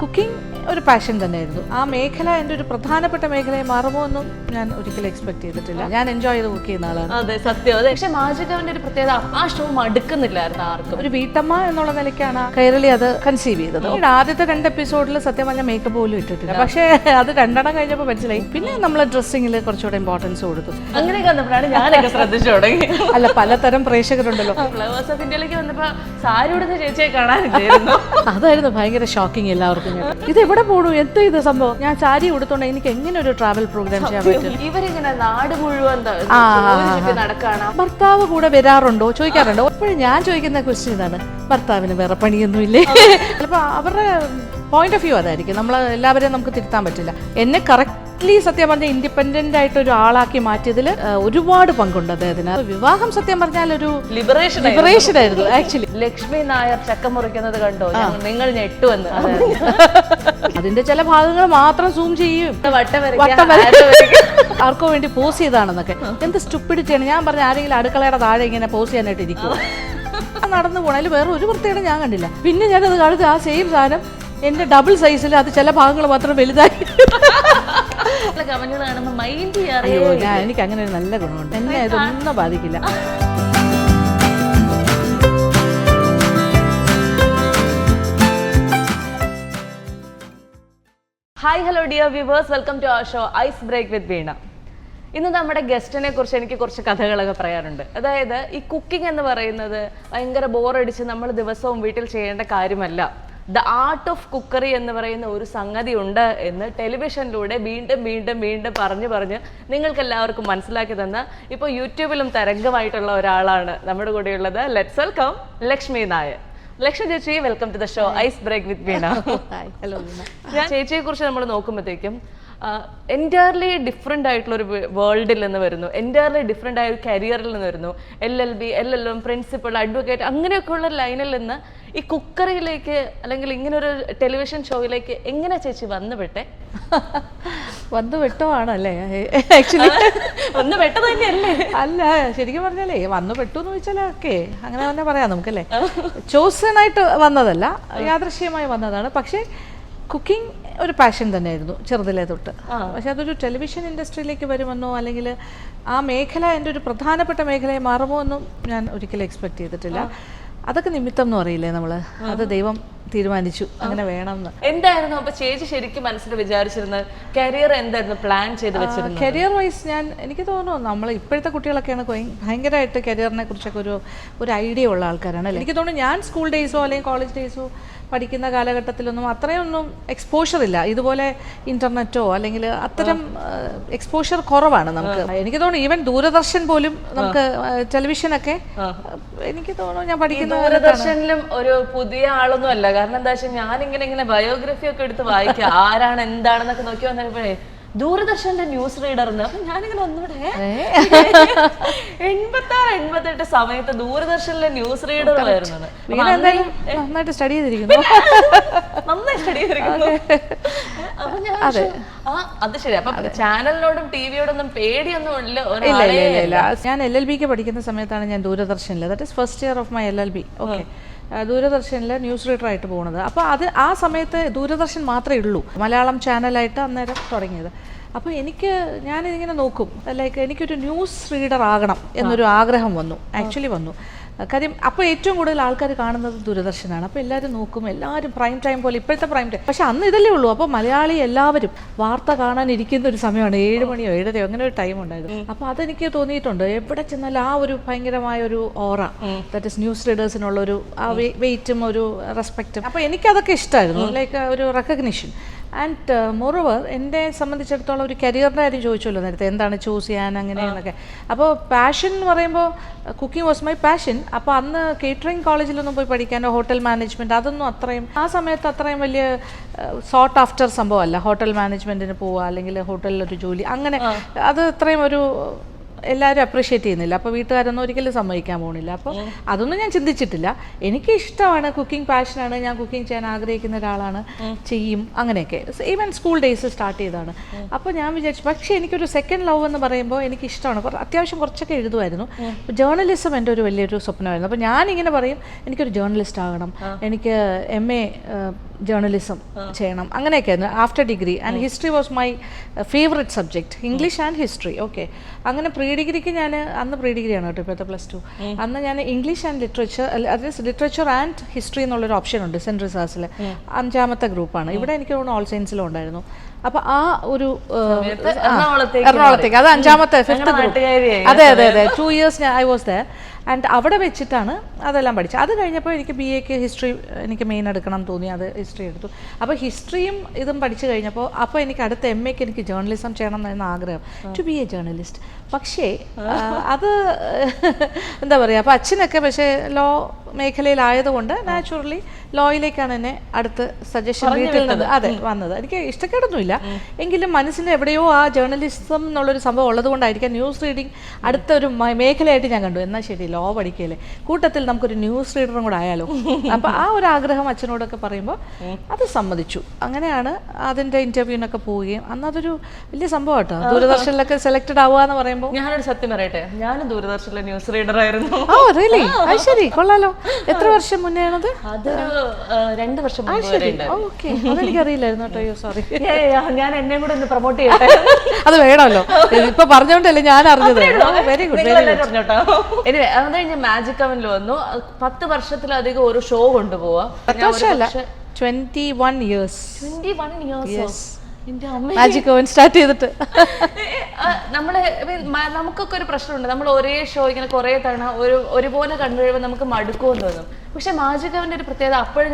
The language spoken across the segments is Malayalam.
കുക്കിംഗ് ഒരു പാഷൻ തന്നെയായിരുന്നു. ആ മേഖല എൻ്റെ ഒരു പ്രധാനപ്പെട്ട മേഖലയെ മാറുമോ എന്നും ഞാൻ ഒരിക്കലും എക്സ്പെക്ട് ചെയ്തിട്ടില്ല. ഞാൻ എൻജോയ് ചെയ്ത് കുക്ക് ചെയ്യുന്ന ആളാണ്. അതെ, സത്യം. അതെ, പക്ഷെ മാജികവന്റെ ഒരു പ്രത്യേകത ആ ഷോ മടുക്കുന്നില്ലായിരുന്നു ആർക്കും. ഒരു വീട്ടമ്മ എന്നുള്ള നിലയ്ക്കാണ് കൈരളി അത് കൺസീവ് ചെയ്തത്. ആദ്യത്തെ 2 എപ്പിസോഡിൽ സത്യം പറഞ്ഞാൽ മേക്കപ്പ് പോലും ഇട്ടിട്ടില്ല. പക്ഷേ അത് 2 കഴിഞ്ഞപ്പോൾ മനസ്സിലായി. പിന്നെ നമ്മൾ ഡ്രസ്സിങ്ങിൽ കുറച്ചുകൂടെ ഇമ്പോർട്ടൻസ് കൊടുത്തു. അങ്ങനെയൊക്കെ വന്നപ്പോഴാണ് ഞാനൊക്കെ ശ്രദ്ധിച്ചു തുടങ്ങി. അല്ല, പലതരം പ്രേക്ഷകരുണ്ടല്ലോ. ഫ്ലവേഴ്സ് ഓഫ് ഇന്ത്യയിലേക്ക് വന്നപ്പോ സാരി ഉടുത്ത ചേച്ചിയെ കാണാനില്ലായിരുന്നു. അതായിരുന്നു ഭയങ്കര ഷോക്കിംഗ് എല്ലാവർക്കും. ഇത് എവിടെ പോണു, എന്താ ഇത് സംഭവം? ഞാൻ സാരി ഉടുത്തോണ്ട് എനിക്ക് എങ്ങനെ ഒരു ട്രാവൽ പ്രോഗ്രാം ചെയ്യാൻ പറ്റും? ഇവരിങ്ങനെ നാട് മുഴുവൻ നടക്കാണ്. ഭർത്താവ് കൂടെ വരാറുണ്ടോ ചോദിക്കാറുണ്ടോ? അപ്പോഴും ഞാൻ ചോദിക്കുന്ന ക്വസ്റ്റ്യൻ ഇതാണ്, ഭർത്താവിന് വേറെ പണിയൊന്നുമില്ലേ? ചിലപ്പോൾ അവരുടെ പോയിന്റ് ഓഫ് വ്യൂ അതായിരിക്കും. നമ്മൾ എല്ലാവരെയും നമുക്ക് തിരുത്താൻ പറ്റില്ല. എന്നെ കറക്റ്റ്ലി സത്യം പറഞ്ഞാൽ ഇൻഡിപെൻഡന്റ് ആയിട്ട് ഒരു ആളാക്കി മാറ്റിയതിൽ ഒരുപാട് പങ്കുണ്ട് അദ്ദേഹത്തിന്. വിവാഹം സത്യം പറഞ്ഞാൽ ഒരു ലിബറേഷൻ ആയിരുന്നു ആക്ച്വലി. ലക്ഷ്മി നായർ ചക്ക മുറിക്കുന്നത് കണ്ടോ? നിങ്ങൾ ഞെട്ടുവെന്ന്. അതിന്റെ ചില ഭാഗങ്ങൾ മാത്രം സൂം ചെയ്യും, ആർക്കോ വേണ്ടി പോസ് ചെയ്താണെന്നൊക്കെ. എന്ത് സ്റ്റുപ്പിഡിറ്റിയാണ്. ഞാൻ പറഞ്ഞ ആരെങ്കിലും അടുക്കളയുടെ താഴെ ഇങ്ങനെ പോസ് ചെയ്യാനായിട്ട് ഇരിക്കും. നടന്നു പോകണം. അതിൽ വേറെ ഒരു വൃത്തിയുടെ ഞാൻ കണ്ടില്ല. പിന്നെ ഞാനത് കാണിച്ച് ആ സെയിം സാധനം എന്റെ ഡബിൾ സൈസിൽ അത് ചില ഭാഗങ്ങൾ മാത്രം വലുതായി. എനിക്ക് അങ്ങനെ ഒരു നല്ല ഗുണമുണ്ട്. എന്നെ ഇതൊന്നും ബാധിക്കില്ല. Hi, hello dear viewers, welcome to our show ice break with Veena. ഇന്ന് നമ്മുടെ ഗസ്റ്റിനെ കുറിച്ച് എനിക്ക് കുറച്ച് കഥകളൊക്കെ പറയാറുണ്ട്. അതായത് ഈ കുക്കിംഗ് എന്ന് പറയുന്നത് ഭയങ്കര ബോറടിച്ച് നമ്മൾ ദിവസവും വീട്ടിൽ ചെയ്യേണ്ട കാര്യമല്ല. ദ ആർട്ട് ഓഫ് കുക്കറി എന്ന് പറയുന്ന ഒരു സംഗതി ഉണ്ട് എന്ന് ടെലിവിഷനിലൂടെ വീണ്ടും വീണ്ടും വീണ്ടും പറഞ്ഞ് നിങ്ങൾക്ക് എല്ലാവർക്കും മനസ്സിലാക്കി തന്ന ഇപ്പോൾ യൂട്യൂബിലും തരംഗമായിട്ടുള്ള ഒരാളാണ് നമ്മുടെ കൂടെയുള്ളത്. Let's welcome Lakshmi Nair. ലക്ഷ്മി ചേച്ചി, welcome to the show ice break with Veena. ഞാൻ ചേച്ചിയെ കുറിച്ച് നമ്മൾ നോക്കുമ്പോഴത്തേക്കും എൻറ്റയർലി ഡിഫറെൻ്റ് ആയിട്ടുള്ള ഒരു വേൾഡിൽ നിന്ന് വരുന്നു, എൻറ്റയർലി ഡിഫറെൻ്റ് ആയ ഒരു കരിയറിൽ നിന്ന് വരുന്നു. LLB, LLM, പ്രിൻസിപ്പൾ, അഡ്വക്കേറ്റ്, അങ്ങനെയൊക്കെയുള്ള ലൈനിൽ നിന്ന് ഈ കുക്കറിയിലേക്ക് അല്ലെങ്കിൽ ഇങ്ങനൊരു ടെലിവിഷൻ ഷോയിലേക്ക് എങ്ങനെ ചേച്ചി വന്നുപെട്ടെ? വന്നു പെട്ടതാണല്ലേ ആക്ച്വലി. വന്നു പെട്ടത് തന്നെയല്ലേ? അല്ല, ശരിക്കും പറഞ്ഞാലേ വന്നു പെട്ടു എന്ന് ചോദിച്ചാൽ ഓക്കെ, അങ്ങനെ തന്നെ പറയാം നമുക്കല്ലേ. ചോസനായിട്ട് വന്നതല്ല, യാദൃശ്യമായി വന്നതാണ്. പക്ഷേ കുക്കിംഗ് ഒരു പാഷൻ തന്നെയായിരുന്നു ചെറുതിലേ തൊട്ട്. പക്ഷെ അതൊരു ടെലിവിഷൻ ഇൻഡസ്ട്രിയിലേക്ക് വരുമെന്നോ അല്ലെങ്കിൽ ആ മേഖല എൻ്റെ ഒരു പ്രധാനപ്പെട്ട മേഖലയെ മാറുമോ എന്നും ഞാൻ ഒരിക്കലും എക്സ്പെക്ട് ചെയ്തിട്ടില്ല. അതൊക്കെ നിമിത്തം എന്ന് പറയില്ലേ നമ്മള്, അത് ദൈവം തീരുമാനിച്ചു അങ്ങനെ വേണമെന്ന്. എന്തായിരുന്നു അപ്പൊ ചേച്ചി ശരിക്കും മനസ്സിൽ വിചാരിച്ചിരുന്നത്? കരിയർ എന്തായിരുന്നു പ്ലാൻ ചെയ്ത് വെച്ചിരുന്നത്? കരിയർ വൈസ് എനിക്ക് തോന്നുന്നു നമ്മൾ ഇപ്പോഴത്തെ കുട്ടികളൊക്കെയാണ് ഭയങ്കരമായിട്ട് കരിയറിനെ കുറിച്ചൊക്കെ ഒരു ഐഡിയ ഉള്ള ആൾക്കാരാണ് അല്ലേ. എനിക്ക് തോന്നുന്നു ഞാൻ സ്കൂൾ ഡേയ്സോ അല്ലെങ്കിൽ കോളേജ് ഡേയ്സോ പഠിക്കുന്ന കാലഘട്ടത്തിലൊന്നും അത്രയൊന്നും എക്സ്പോഷർ ഇല്ല. ഇതുപോലെ ഇന്റർനെറ്റോ അല്ലെങ്കിൽ അത്തരം എക്സ്പോഷർ കുറവാണ് നമുക്ക്. എനിക്ക് തോന്നുന്നു ഈവൻ ദൂരദർശൻ പോലും നമുക്ക് ടെലിവിഷനൊക്കെ എനിക്ക് തോന്നുന്നു ഞാൻ പഠിക്കുന്ന ദൂരദർശനിലും ഒരു പുതിയ ആളൊന്നും അല്ല. കാരണം എന്താ വെച്ചാൽ ഞാനിങ്ങനെ ബയോഗ്രഫി ഒക്കെ എടുത്ത് വായിക്കുക, ആരാണ് എന്താണെന്നൊക്കെ നോക്കി വന്നപ്പോഴേ ദൂരദർശന്റെ ന്യൂസ് റീഡർന്ന്. അപ്പൊ ഞാനിങ്ങനെ ഒന്നുകൂടെ 86-88 സമയത്ത് ദൂരദർശനിലെ ന്യൂസ് റീഡർ വരുന്നത്. നന്നായിട്ട് സ്റ്റഡി ചെയ്തിരിക്കുന്നു. നന്നായി സ്റ്റഡി ചെയ്തിരിക്കുന്നു. അപ്പൊ ഞാൻ അത് ശരി. അപ്പൊ ചാനലിനോടും ടിവിയോടൊന്നും പേടിയൊന്നും ഇല്ല. ഞാൻ LLBക്ക് പഠിക്കുന്ന സമയത്താണ് ഞാൻ ദൂരദർശനിൽ, that is first year of my LLB. Okay, ദൂരദർശനിൽ ന്യൂസ് റീഡറായിട്ട് പോകുന്നത്. അപ്പോൾ ആ സമയത്ത് ദൂരദർശൻ മാത്രമേ ഉള്ളൂ മലയാളം ചാനലായിട്ട് അന്നേരം തുടങ്ങിയത്. അപ്പോൾ ഞാനിങ്ങനെ നോക്കും, ലൈക്ക് എനിക്കൊരു ന്യൂസ് റീഡർ ആകണം എന്നൊരു ആഗ്രഹം ആക്ച്വലി വന്നു. കാര്യം അപ്പോൾ ഏറ്റവും കൂടുതൽ ആൾക്കാർ കാണുന്നത് ദൂരദർശനാണ്. അപ്പോൾ എല്ലാവരും നോക്കും, എല്ലാവരും പ്രൈം ടൈം പോലെ ഇപ്പോഴത്തെ പ്രൈം ടൈം. പക്ഷെ അന്ന് ഇതല്ലേ ഉള്ളൂ. അപ്പോൾ മലയാളി എല്ലാവരും വാർത്ത കാണാൻ ഇരിക്കുന്ന ഒരു സമയമാണ്, 7 മണിയോ 7:30 അങ്ങനെ ഒരു ടൈം ഉണ്ടായിരുന്നു. അപ്പോൾ അതെനിക്ക് തോന്നിയിട്ടുണ്ട്, എവിടെ ചെന്നാൽ ആ ഒരു ഭയങ്കരമായ ഒരു ഓറ, ദാറ്റ് ഇസ് ന്യൂസ് റീഡേഴ്സിനുള്ളൊരു ആ വെയിറ്റും ഒരു റെസ്പെക്റ്റും. അപ്പോൾ എനിക്കതൊക്കെ ഇഷ്ടമായിരുന്നു, ലൈക്ക് ഒരു റെക്കഗ്നിഷൻ. ആൻഡ് മോറോവർ എന്നെ സംബന്ധിച്ചിടത്തോളം ഒരു കരിയറിൻ്റെ കാര്യം ചോദിച്ചല്ലോ നേരത്തെ, എന്താണ് ചൂസ് ചെയ്യാൻ അങ്ങനെയെന്നൊക്കെ. അപ്പോൾ പാഷൻ എന്ന് പറയുമ്പോൾ കുക്കിംഗ് വാസ് മൈ പാഷൻ. അപ്പോൾ അന്ന് കേറ്ററിംഗ് കോളേജിലൊന്നും പോയി പഠിക്കാനോ ഹോട്ടൽ മാനേജ്മെൻറ്റ് അതൊന്നും ആ സമയത്ത് അത്രയും വലിയ സോട്ട് ആഫ്റ്റർ സംഭവമല്ല. ഹോട്ടൽ മാനേജ്മെൻറ്റിന് പോവുക അല്ലെങ്കിൽ ഹോട്ടലിലൊരു ജോലി, അങ്ങനെ അത് അത്രയും ഒരു എല്ലാവരും അപ്രീഷിയേറ്റ് ചെയ്യുന്നില്ല. അപ്പോൾ വീട്ടുകാരൊന്നും ഒരിക്കലും സമ്മതിക്കാൻ പോകുന്നില്ല. അപ്പോൾ അതൊന്നും ഞാൻ ചിന്തിച്ചിട്ടില്ല. എനിക്ക് ഇഷ്ടമാണ്, കുക്കിംഗ് പാഷനാണ്, ഞാൻ കുക്കിംഗ് ചെയ്യാൻ ആഗ്രഹിക്കുന്ന ഒരാളാണ്, ചെയ്യും അങ്ങനെയൊക്കെ. ഈവൻ സ്കൂൾ ഡേയ്സ് സ്റ്റാർട്ട് ചെയ്തതാണ്. അപ്പോൾ ഞാൻ വിചാരിച്ചു, പക്ഷേ എനിക്കൊരു സെക്കൻഡ് ലവ് എന്ന് പറയുമ്പോൾ എനിക്കിഷ്ടമാണ്. അത്യാവശ്യം കുറച്ചൊക്കെ എഴുതുമായിരുന്നു. ജേർണലിസം എൻ്റെ ഒരു വലിയൊരു സ്വപ്നമായിരുന്നു. അപ്പോൾ ഞാനിങ്ങനെ പറയും, എനിക്കൊരു ജേർണലിസ്റ്റ് ആകണം, എനിക്ക് MA ജേർണലിസം ചെയ്യണം അങ്ങനെയൊക്കെയായിരുന്നു after degree. And history was my favourite subject, English and history. Okay, അങ്ങനെ പ്രീ ഡിഗ്രിക്ക് ഞാൻ അന്ന് പ്രീ ഡിഗ്രിയാണ് കേട്ടോ, ഇപ്പോഴത്തെ +2. അന്ന് ഞാൻ ഇംഗ്ലീഷ് ആൻഡ് ലിറ്ററേച്ചർ, അതായത് ലിറ്ററേച്ചർ ആൻഡ് ഹിസ്റ്ററി എന്നുള്ളൊരു ഓപ്ഷൻ ഉണ്ട് സെൻറ്റ് റിസാസിൽ. 5ാമത്തെ ഗ്രൂപ്പാണ്. ഇവിടെ എനിക്ക് തോന്നുന്നു ഓൾ സയൻസിലും ഉണ്ടായിരുന്നു. അപ്പോൾ ആ ഒരു എറണാകുളത്തേക്ക്, അത് 5ാമത്തെ 5th ഗ്രൂപ്പ്. അതെ 2 years I was there. And അവിടെ വെച്ചിട്ടാണ് അതെല്ലാം പഠിച്ചത്. അത് കഴിഞ്ഞപ്പോൾ എനിക്ക് BA ഹിസ്റ്ററി എനിക്ക് മെയിൻ എടുക്കണം തോന്നി, അത് ഹിസ്റ്ററി എടുത്തു. അപ്പോൾ ഹിസ്റ്ററിയും ഇതും പഠിച്ചു കഴിഞ്ഞപ്പോൾ അപ്പോൾ എനിക്ക് അടുത്ത MA എനിക്ക് ജേർണലിസം ചെയ്യണം എന്നായിരുന്നു ആഗ്രഹം, ടു ബി എ ജേർണലിസ്റ്റ്. പക്ഷേ അത് എന്താ പറയുക, അപ്പോൾ അച്ഛനൊക്കെ പക്ഷേ ലോ മേഖലയിലായതുകൊണ്ട് നാച്ചുറലി ലോയിലേക്കാണ് എന്നെ അടുത്ത് സജഷൻ വീട്ടിൽ നിന്ന് വന്നത്. എനിക്ക് ഇഷ്ടക്കേടൊന്നുമില്ല, എങ്കിലും മനസ്സിന് എവിടെയോ ആ ജേർണലിസം എന്നുള്ളൊരു സംഭവം ഉള്ളതുകൊണ്ടായിരിക്കാം ന്യൂസ് റീഡിങ് അടുത്തൊരു മേഖലയായിട്ട് ഞാൻ കണ്ടു. എന്നാൽ ശരി, ലോ പഠിക്കല്ലേ, കൂട്ടത്തിൽ നമുക്കൊരു ന്യൂസ് റീഡറും കൂടെ ആയാലോ. അപ്പോൾ ആ ഒരു ആഗ്രഹം അച്ഛനോടൊക്കെ പറയുമ്പോൾ അത് സമ്മതിച്ചു. അങ്ങനെയാണ് അതിൻ്റെ ഇൻ്റർവ്യൂവിനൊക്കെ പോവുകയും അന്നതൊരു വലിയ സംഭവം കേട്ടോ, ദൂരദർശനിലൊക്കെ സെലക്ട് ആവുക എന്ന് പറയുമ്പോൾ. ഞാനൊരു സത്യം പറയട്ടെ, ഞാനും ദൂരദർശനിലെ ന്യൂസ് റീഡർ ആയിരുന്നു. Oh really? അത് ശരി, കൊള്ളാലോ. എത്ര വർഷം മുന്നേ ആണത്? അതൊരു 2 വർഷം ഓക്കെ, അതെനിക്കറിയില്ലായിരുന്നു കേട്ടോ. അയ്യോ സോറി, ഞാൻ എന്നെ കൂടെ ഒന്ന് പ്രൊമോട്ട് ചെയ്യട്ടെ. അത് വേണമല്ലോ, ഇപ്പൊ പറഞ്ഞോണ്ടല്ലേ ഞാൻ അറിഞ്ഞത്. Very good, പറഞ്ഞോട്ടോ. എനിവേ അത് കഴിഞ്ഞ് മാജിക് അവനിൽ വന്നു. 10 വർഷത്തിലധികം ഒരു ഷോ കൊണ്ടുപോവാ. 10 വർഷമല്ല, 21 years. 21 years. Magic Oven start ചെയ്തിട്ട് നമ്മള് നമുക്കൊക്കെ ഒരു പ്രശ്നമുണ്ട്, നമ്മൾ ഒരേ ഷോ ഇങ്ങനെ കുറെ തവണ ഒരുപോലെ കണ്ടു കഴിയുമ്പോൾ നമുക്ക് മടുക്കുമെന്ന് തോന്നും. പക്ഷെ മാജിക് അവന്റെ ഒരു പ്രത്യേകത അപ്പോഴും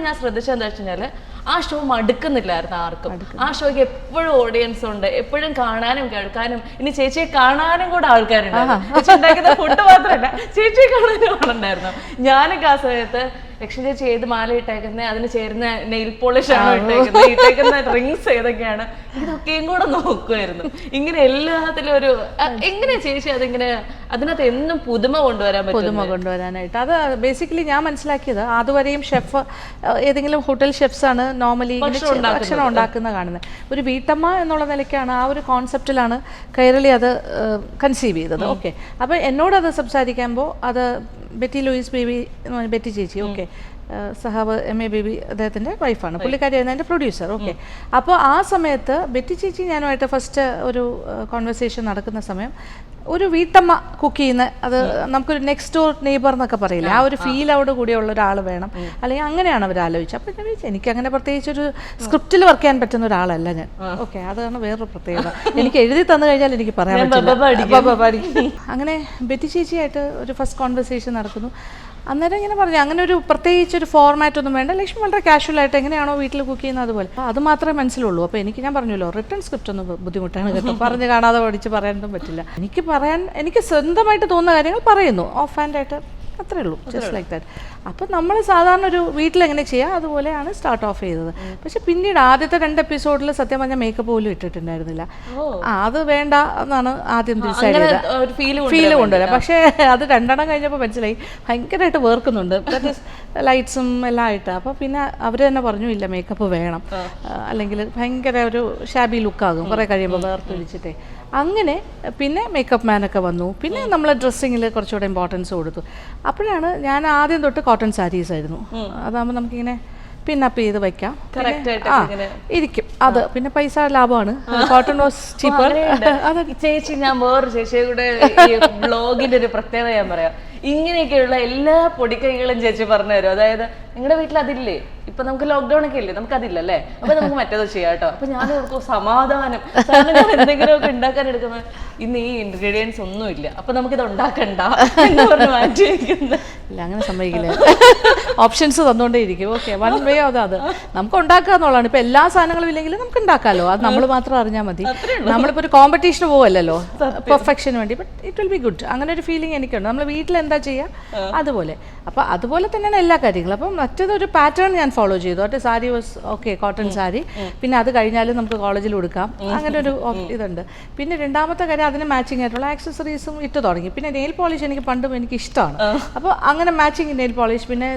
ഞാൻ ശ്രദ്ധിച്ചതെന്താ വെച്ച് കഴിഞ്ഞാല് ആ ഷോ മടുക്കുന്നില്ലായിരുന്നു ആർക്കും. ആ ഷോയ്ക്ക് എപ്പോഴും ഓഡിയൻസ് ഉണ്ട്, എപ്പോഴും കാണാനും കേൾക്കാനും, ഇനി ചേച്ചിയെ കാണാനും കൂടെ ആൾക്കാരുണ്ടായിരുന്നു. ഫുഡ് മാത്രമല്ല, ചേച്ചിയെ കാണാനും ആളുണ്ടായിരുന്നു. ഞാനൊക്കെ ആ സമയത്ത് ലക്ഷ്മി ചേച്ചി ഏത് മാല ഇട്ടേക്കുന്നത്, അതിന് ചേരുന്ന നെയിൽ പോളിഷ് ആണോ ഇട്ടേക്കുന്ന റിങ്സ് ഏതൊക്കെയാണ്, ഇതൊക്കെയും കൂടെ നോക്കുമായിരുന്നു. ഇങ്ങനെ എല്ലാത്തിലും ഒരു എങ്ങനെയാ ചേച്ചി അതിങ്ങനെ അതിനകത്ത് എന്നും പുതുമ കൊണ്ടുവരാനായിട്ട്. അത് ബേസിക്കലി ഞാൻ മനസ്സിലാക്കിയത്, അതുവരെയും ഷെഫ് ഏതെങ്കിലും ഹോട്ടൽ ഷെഫ്സ് ആണ് നോർമലി ഭക്ഷണം ഉണ്ടാക്കുന്ന കാണുന്നത്. ഒരു വീട്ടമ്മ എന്നുള്ള നിലയ്ക്കാണ്, ആ ഒരു കോൺസെപ്റ്റിലാണ് കൈരളി അത് കൺസീവ് ചെയ്തത്. ഓക്കെ, അപ്പോൾ എന്നോടത് സംസാരിക്കുമ്പോൾ അത് ബെറ്റി ലൂയിസ് ബേബി, ബെറ്റി ചേച്ചി, ഓക്കെ, സഹാബ് MA ബേബി അദ്ദേഹത്തിൻ്റെ വൈഫാണ്, പുള്ളിക്കാരിയായിരുന്നു എൻ്റെ പ്രൊഡ്യൂസർ. ഓക്കെ, അപ്പോൾ ആ സമയത്ത് ബെറ്റി ചേച്ചി ഞാനുമായിട്ട് ഫസ്റ്റ് ഒരു കോൺവെർസേഷൻ നടക്കുന്ന സമയം, ഒരു വീട്ടമ്മ കുക്ക് ചെയ്യുന്ന, അത് നമുക്കൊരു നെക്സ്റ്റ് ഡോർ നെയ്ബർ എന്നൊക്കെ പറയില്ല, ആ ഒരു ഫീലോട് കൂടിയുള്ള ഒരാൾ വേണം, അല്ലെങ്കിൽ അങ്ങനെയാണ് അവർ ആലോചിച്ചത്. അപ്പോൾ ഞാൻ വിചാരിച്ചു എനിക്ക് അങ്ങനെ പ്രത്യേകിച്ച് ഒരു സ്ക്രിപ്റ്റിൽ വർക്ക് ചെയ്യാൻ പറ്റുന്ന ഒരാളല്ല ഞാൻ. ഓക്കെ, അതാണ് വേറൊരു പ്രത്യേകത. എനിക്ക് എഴുതി തന്നു കഴിഞ്ഞാൽ എനിക്ക് പറയാൻ പറ്റില്ല. അങ്ങനെ ബെറ്റി ചേച്ചിയായിട്ട് ഒരു ഫസ്റ്റ് കോൺവെർസേഷൻ നടക്കുന്നു. അന്നേരം ഇങ്ങനെ പറഞ്ഞു, അങ്ങനെ ഒരു പ്രത്യേകിച്ച് ഒരു ഫോർമാറ്റ് ഒന്നും വേണ്ട, ലക്ഷ്മി വളരെ കാഷ്വലായിട്ട് എങ്ങനെയാണോ വീട്ടിൽ കുക്ക് ചെയ്യുന്നത് അതുപോലെ. അപ്പോൾ അത് മാത്രമേ മനസ്സിലുള്ളൂ. അപ്പോൾ ഞാൻ പറഞ്ഞല്ലോ, റിട്ടേൺ സ്ക്രിപ്റ്റ് ഒന്നും ബുദ്ധിമുട്ടാണ് കേട്ടോ, പറഞ്ഞ് കാണാതെ പഠിച്ച് പറയാനൊന്നും പറ്റില്ല. എനിക്ക് സ്വന്തമായിട്ട് തോന്നുന്ന കാര്യങ്ങൾ പറയുന്നു, ഓഫ് ഹാൻഡായിട്ട്, അത്രേ ഉള്ളൂ, ജസ്റ്റ് ലൈക്ക് ദാറ്റ്. അപ്പോൾ നമ്മൾ സാധാരണ ഒരു വീട്ടിലെങ്ങനെ ചെയ്യാം അതുപോലെയാണ് സ്റ്റാർട്ട് ഓഫ് ചെയ്തത്. പക്ഷെ പിന്നീട് ആദ്യത്തെ 2 എപ്പിസോഡിൽ സത്യം പറഞ്ഞാൽ മേക്കപ്പ് പോലും ഇട്ടിട്ടുണ്ടായിരുന്നില്ല. അത് വേണ്ട എന്നാണ് ആദ്യം ഡിസൈഡ് ചെയ്തത്, ഫീല് കൊണ്ടുവരാം. പക്ഷേ അത് 2 എണ്ണം കഴിഞ്ഞപ്പോൾ മനസ്സിലായി ഭയങ്കരമായിട്ട് വേർക്കുന്നുണ്ട്, ലൈറ്റ്സും എല്ലാം ആയിട്ട്. അപ്പോൾ പിന്നെ അവർ തന്നെ പറഞ്ഞു, ഇല്ല മേക്കപ്പ് വേണം, അല്ലെങ്കിൽ ഭയങ്കര ഒരു ഷാബി ലുക്കാകും കുറേ കഴിയുമ്പോൾ വേർത്തൊഴിച്ചിട്ടേ. അങ്ങനെ പിന്നെ മേക്കപ്പ് മാനൊക്കെ വന്നു. പിന്നെ നമ്മൾ ഡ്രസ്സിങ്ങിൽ കുറച്ചുകൂടെ ഇമ്പോർട്ടൻസ് കൊടുത്തു. അപ്പോഴാണ് ഞാൻ ആദ്യം തൊട്ട് കോട്ടൺ സാരീസ് ആയിരുന്നു. അതാകുമ്പോൾ നമുക്കിങ്ങനെ പിന്നപ്പ് ചെയ്ത് വയ്ക്കാം, ഇരിക്കും. അത് പിന്നെ പൈസ ലാഭമാണ്, കോട്ടൺ വാസ് ചീപ്പർ. ചേച്ചി, ഞാൻ വേറൊരു ചേച്ചിയെ കൂടെ ബ്ലോഗിന്റെ ഒരു പ്രത്യേകത ഞാൻ പറയാം. ഇങ്ങനെയൊക്കെയുള്ള എല്ലാ പൊടിക്കൈകളും ചേച്ചി പറഞ്ഞു തരും. അതായത് നിങ്ങളുടെ വീട്ടിൽ അതില്ലേ, ഇപ്പൊ നമുക്ക് ലോക്ക്ഡൌൺ ഒക്കെ ഇല്ലേ, നമുക്ക് അതില്ലല്ലേ, അപ്പൊ നമുക്ക് മറ്റേത് ചെയ്യാം കേട്ടോ. അപ്പൊ ഞാൻ സമാധാനം, എന്തെങ്കിലുമൊക്കെ ഉണ്ടാക്കാൻ എടുക്കുമ്പോൾ ഇന്ന് ഈ ഇൻഗ്രീഡിയൻസ് ഒന്നും ഇല്ല, അപ്പൊ നമുക്കിത് ഉണ്ടാക്കണ്ട എന്ന് പറഞ്ഞ് മാറ്റി വയ്ക്കുന്നത്. ഇല്ല, അങ്ങനെ സമ്മതിക്കില്ല, ഓപ്ഷൻസ് തന്നുകൊണ്ടേ ഇരിക്കും. ഓക്കെ, വൺ വേ അത് നമുക്ക് ഉണ്ടാക്കുക എന്നുള്ളതാണ്. ഇപ്പൊ എല്ലാ സാധനങ്ങളും ഇല്ലെങ്കിലും നമുക്ക് ഉണ്ടാക്കാമല്ലോ, അത് നമ്മൾ മാത്രം അറിഞ്ഞാൽ മതി. നമ്മളിപ്പോൾ ഒരു കോമ്പറ്റീഷന് പോവല്ലോ പെർഫെക്ഷന് വേണ്ടി, but it will be good. അങ്ങനെ ഒരു ഫീലിംഗ് എനിക്കുണ്ട്. നമ്മൾ വീട്ടിൽ എന്താ ചെയ്യുക അതുപോലെ. അപ്പോൾ അതുപോലെ തന്നെയാണ് എല്ലാ കാര്യങ്ങളും. അപ്പം മറ്റേതൊരു പാറ്റേൺ ഞാൻ ഫോളോ ചെയ്തു. അത് sari was okay, cotton sari. പിന്നെ അത് കഴിഞ്ഞാലും നമുക്ക് കോളേജിൽ കൊടുക്കാം, അങ്ങനെ ഒരു ഇതുണ്ട്. പിന്നെ രണ്ടാമത്തെ കാര്യം, അതിന് മാച്ചിങ് ആയിട്ടുള്ള ആക്സസറീസും ഇട്ട് തുടങ്ങി. പിന്നെ നെയിൽ പോളിഷ് എനിക്ക് പണ്ടും എനിക്ക് ഇഷ്ടമാണ്. അപ്പോൾ അങ്ങനെ മാച്ചിങ് നെയിൽ പോളിഷ്. പിന്നെ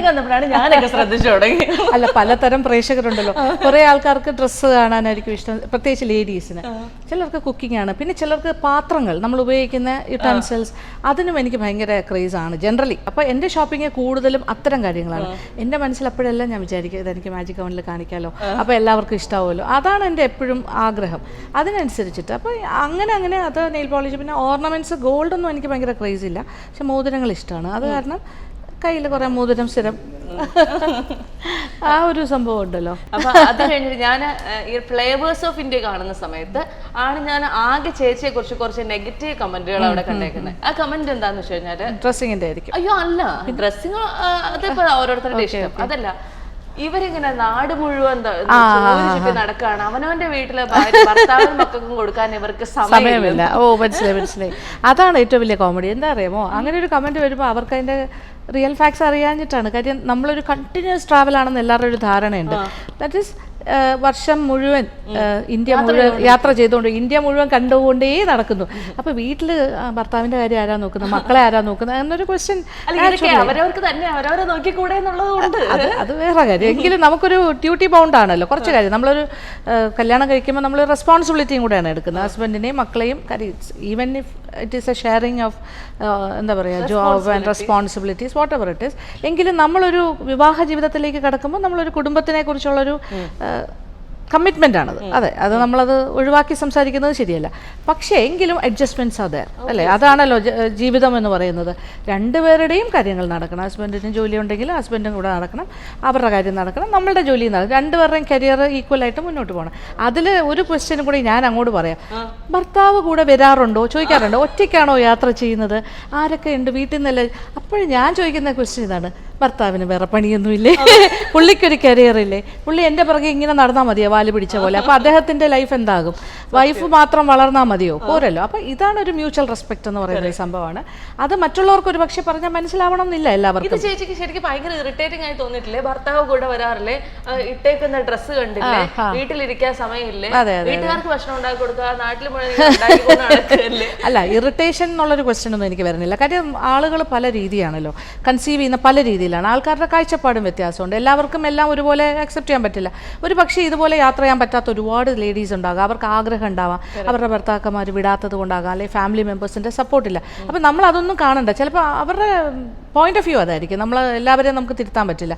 ഞാനൊക്കെ ശ്രദ്ധിച്ചു തുടങ്ങി. അല്ല, പലതരം പ്രേക്ഷകരുണ്ടല്ലോ. കുറേ ആൾക്കാർക്ക് ഡ്രസ്സ് കാണാനായിരിക്കും ഇഷ്ടം, പ്രത്യേകിച്ച് ലേഡീസിന്. ചിലർക്ക് കുക്കിംഗ് ആണ്. പിന്നെ ചിലർക്ക് പാത്രങ്ങൾ, നമ്മൾ ഉപയോഗിക്കുന്ന യുട്ടൻസിൽസ്, അതിനും എനിക്ക് ഭയങ്കര ക്രേസ് ആണ് ജനറലി. അപ്പോൾ എൻ്റെ ഷോപ്പിംഗ് കൂടുതലും അത്തരം കാര്യങ്ങളാണ്. എൻ്റെ മനസ്സിൽ അപ്പോഴെല്ലാം ഞാൻ വിചാരിക്കും ഇതെനിക്ക് മാജിക് കൗണ്ടിൽ കാണിക്കാമല്ലോ, അപ്പോൾ എല്ലാവർക്കും ഇഷ്ടമാവുമല്ലോ. അതാണ് എൻ്റെ എപ്പോഴും ആഗ്രഹം. അതിനനുസരിച്ചിട്ട് അപ്പോൾ അങ്ങനെ അത് നെയിൽ പോളിഷ്. പിന്നെ ഓർണമെൻറ്റ്സ് ഗോൾഡൊന്നും എനിക്ക് ഭയങ്കര ക്രേസ് ഇല്ല, പക്ഷെ മോതിരങ്ങൾ ഇഷ്ടമാണ്. അത് കാരണം കയ്യിൽ കുറേ മോതിരം സ്ഥിരം ആ ഒരു സംഭവം ഉണ്ടല്ലോ. അപ്പൊ അത് കഴിഞ്ഞിട്ട് ഞാൻ ഈ ഫ്ലേവേഴ്സ് ഓഫ് ഇന്ത്യ കാണുന്ന സമയത്ത് ആണ് ഞാൻ ആകെ ചേച്ചിയെ കുറിച്ച് കുറച്ച് നെഗറ്റീവ് കമന്റുകൾ അവിടെ കണ്ടേക്കുന്നത്. ആ കമന്റ് എന്താന്ന് വെച്ച് കഴിഞ്ഞാല് ഡ്രസ്സിങ്ങിന്റെ ആയിരിക്കും. അയ്യോ അല്ല, ഡ്രസ്സിങ് അതിപ്പോ ഓരോരുത്തരുടെ ഇഷ്ടം. അതല്ല, ഇവരിങ്ങനെ നാട് മുഴുവൻ ചുറ്റി നടക്കാണ്, അവനവന്റെ വീട്ടിലെ ഭർത്താവിനും മക്കൾക്കും കൊടുക്കാൻ ഇവർക്ക് സമയമില്ല. മനസ്സിലായി. അതാണ് ഏറ്റവും വലിയ കോമഡി. എന്താ അറിയാമോ, അങ്ങനെ ഒരു കമന്റ് വരുമ്പോൾ അവർക്ക് അതിന്റെ റിയൽ ഫാക്ട്സ് അറിയാഞ്ഞിട്ടാണ്. കാര്യം നമ്മളൊരു കണ്ടിന്യൂസ് ട്രാവൽ ആണെന്ന് എല്ലാവരുടെ ഒരു ധാരണയുണ്ട്. ദാറ്റ് ഈസ് വർഷം മുഴുവൻ ഇന്ത്യ മുഴുവൻ യാത്ര ചെയ്തുകൊണ്ട് ഇന്ത്യ മുഴുവൻ കണ്ടുകൊണ്ടേ നടക്കുന്നു. അപ്പൊ വീട്ടില് ഭർത്താവിന്റെ കാര്യം ആരാ നോക്കുന്നത്, മക്കളെ ആരാ നോക്കുന്നത് എന്നൊരു ക്വസ്റ്റ്യൻ അവരവർക്ക് തന്നെ അവരവരെ നോക്കിക്കൂടെ എന്നുള്ളതുകൊണ്ട് അത് വേറെ കാര്യം. എങ്കിലും നമുക്കൊരു ഡ്യൂട്ടി ബൗണ്ട് ആണല്ലോ കുറച്ച് കാര്യം. നമ്മളൊരു കല്യാണം കഴിക്കുമ്പോൾ നമ്മൾ റെസ്പോൺസിബിലിറ്റിയും കൂടെയാണ് എടുക്കുന്നത്, ഹസ്ബൻഡിനെയും മക്കളെയും. Even if it is A sharing of എന്താ പറയുക job and responsibilities what ever it is. എങ്കിലും നമ്മളൊരു വിവാഹ ജീവിതത്തിലേക്ക് കടക്കുമ്പോൾ നമ്മളൊരു കുടുംബത്തിനെ കുറിച്ചുള്ളൊരു കമ്മിറ്റ്മെൻ്റ് ആണത്. അതെ, അത് നമ്മളത് ഒഴിവാക്കി സംസാരിക്കുന്നത് ശരിയല്ല. പക്ഷേ എങ്കിലും അഡ്ജസ്റ്റ്മെൻറ്റ്സ് അതെ അല്ലേ, അതാണല്ലോ ജീവിതം എന്ന് പറയുന്നത്. രണ്ടുപേരുടെയും കാര്യങ്ങൾ നടക്കണം. ഹസ്ബൻഡിന് ജോലി ഉണ്ടെങ്കിൽ ഹസ്ബൻഡും കൂടെ നടക്കണം, അവരുടെ കാര്യം നടക്കണം, നമ്മളുടെ ജോലി നടക്കണം. രണ്ടുപേരുടെയും കരിയർ ഈക്വലായിട്ട് മുന്നോട്ട് പോകണം. അതിൽ ഒരു ക്വസ്റ്റ്യനും കൂടി ഞാൻ അങ്ങോട്ട് പറയാം. ഭർത്താവ് കൂടെ വരാറുണ്ടോ ചോദിക്കാറുണ്ടോ, ഒറ്റയ്ക്കാണോ യാത്ര ചെയ്യുന്നത്, ആരൊക്കെ ഉണ്ട് വീട്ടിൽ നിന്നല്ലേ? അപ്പോഴും ഞാൻ ചോദിക്കുന്ന ക്വസ്റ്റ്യൻ ഇതാണ്, ഭർത്താവിന് വേറെ പണിയൊന്നുമില്ലേ, പുള്ളിക്കൊരു കരിയറില്ലേ, പുള്ളി എൻ്റെ പിറകെ ഇങ്ങനെ നടന്നാൽ മതിയോ വാല് പിടിച്ച പോലെ? അപ്പോൾ അദ്ദേഹത്തിൻ്റെ ലൈഫ് എന്താകും? വൈഫ് മാത്രം വളർന്നാൽ മതിയോ? പോരല്ലോ. അപ്പോൾ ഇതാണ് ഒരു മ്യൂച്വൽ റെസ്പെക്ട് എന്ന് പറയുന്ന ഈ സംഭവമാണ്. അത് മറ്റുള്ളവർക്ക് ഒരു പക്ഷേ പറഞ്ഞാൽ മനസ്സിലാവണം എന്നില്ല എല്ലാവർക്കും. ഇത് ചേച്ചിക്ക് ശരിക്കും ഭയങ്കര ഇറിറ്റേറ്റിംഗ് ആയി തോന്നിയിട്ടില്ലേ? ഭർത്താവ് കൂടെ വരാറില്ലേ, ഇട്ടേക്കുന്ന ഡ്രസ്സ് കണ്ടില്ലേ, വീട്ടിലിരിക്കാൻ സമയമില്ലേ, വീട്ടുകാർക്ക് ഭക്ഷണം ഉണ്ടാക്കി കൊടുക്കുക, നാട്ടിൽ മുഴുവൻ അല്ല, ഇറിറ്റേഷൻ എന്നുള്ളൊരു ക്വസ്റ്റ്യൻ ഒന്നും എനിക്ക് വരുന്നില്ല. കാര്യം ആളുകൾ പല രീതിയാണല്ലോ, കൺസീവ് ചെയ്യുന്ന പല രീതിയിലാണ്. ആൾക്കാരുടെ കാഴ്ചപ്പാടും വ്യത്യാസമുണ്ട്. എല്ലാവർക്കും എല്ലാം ഒരുപോലെ അക്സെപ്റ്റ് ചെയ്യാൻ പറ്റില്ല. ഒരു പക്ഷേ ഇതുപോലെ യാത്ര ചെയ്യാൻ പറ്റാത്ത ഒരുപാട് ലേഡീസ് ഉണ്ടാകാം, അവർക്ക് ആഗ്രഹം ഉണ്ടാവാം, അവരുടെ ഭർത്താക്കന്മാർ വിടാത്തത് കൊണ്ടാകാം, അല്ലെങ്കിൽ ഫാമിലി മെമ്പേഴ്സിൻ്റെ സപ്പോർട്ടില്ല. അപ്പം നമ്മൾ അതൊന്നും കാണണ്ട. ചിലപ്പോൾ അവരുടെ പോയിന്റ് ഓഫ് വ്യൂ അതായിരിക്കും. നമ്മൾ എല്ലാവരെയും നമുക്ക് തിരുത്താൻ പറ്റില്ല.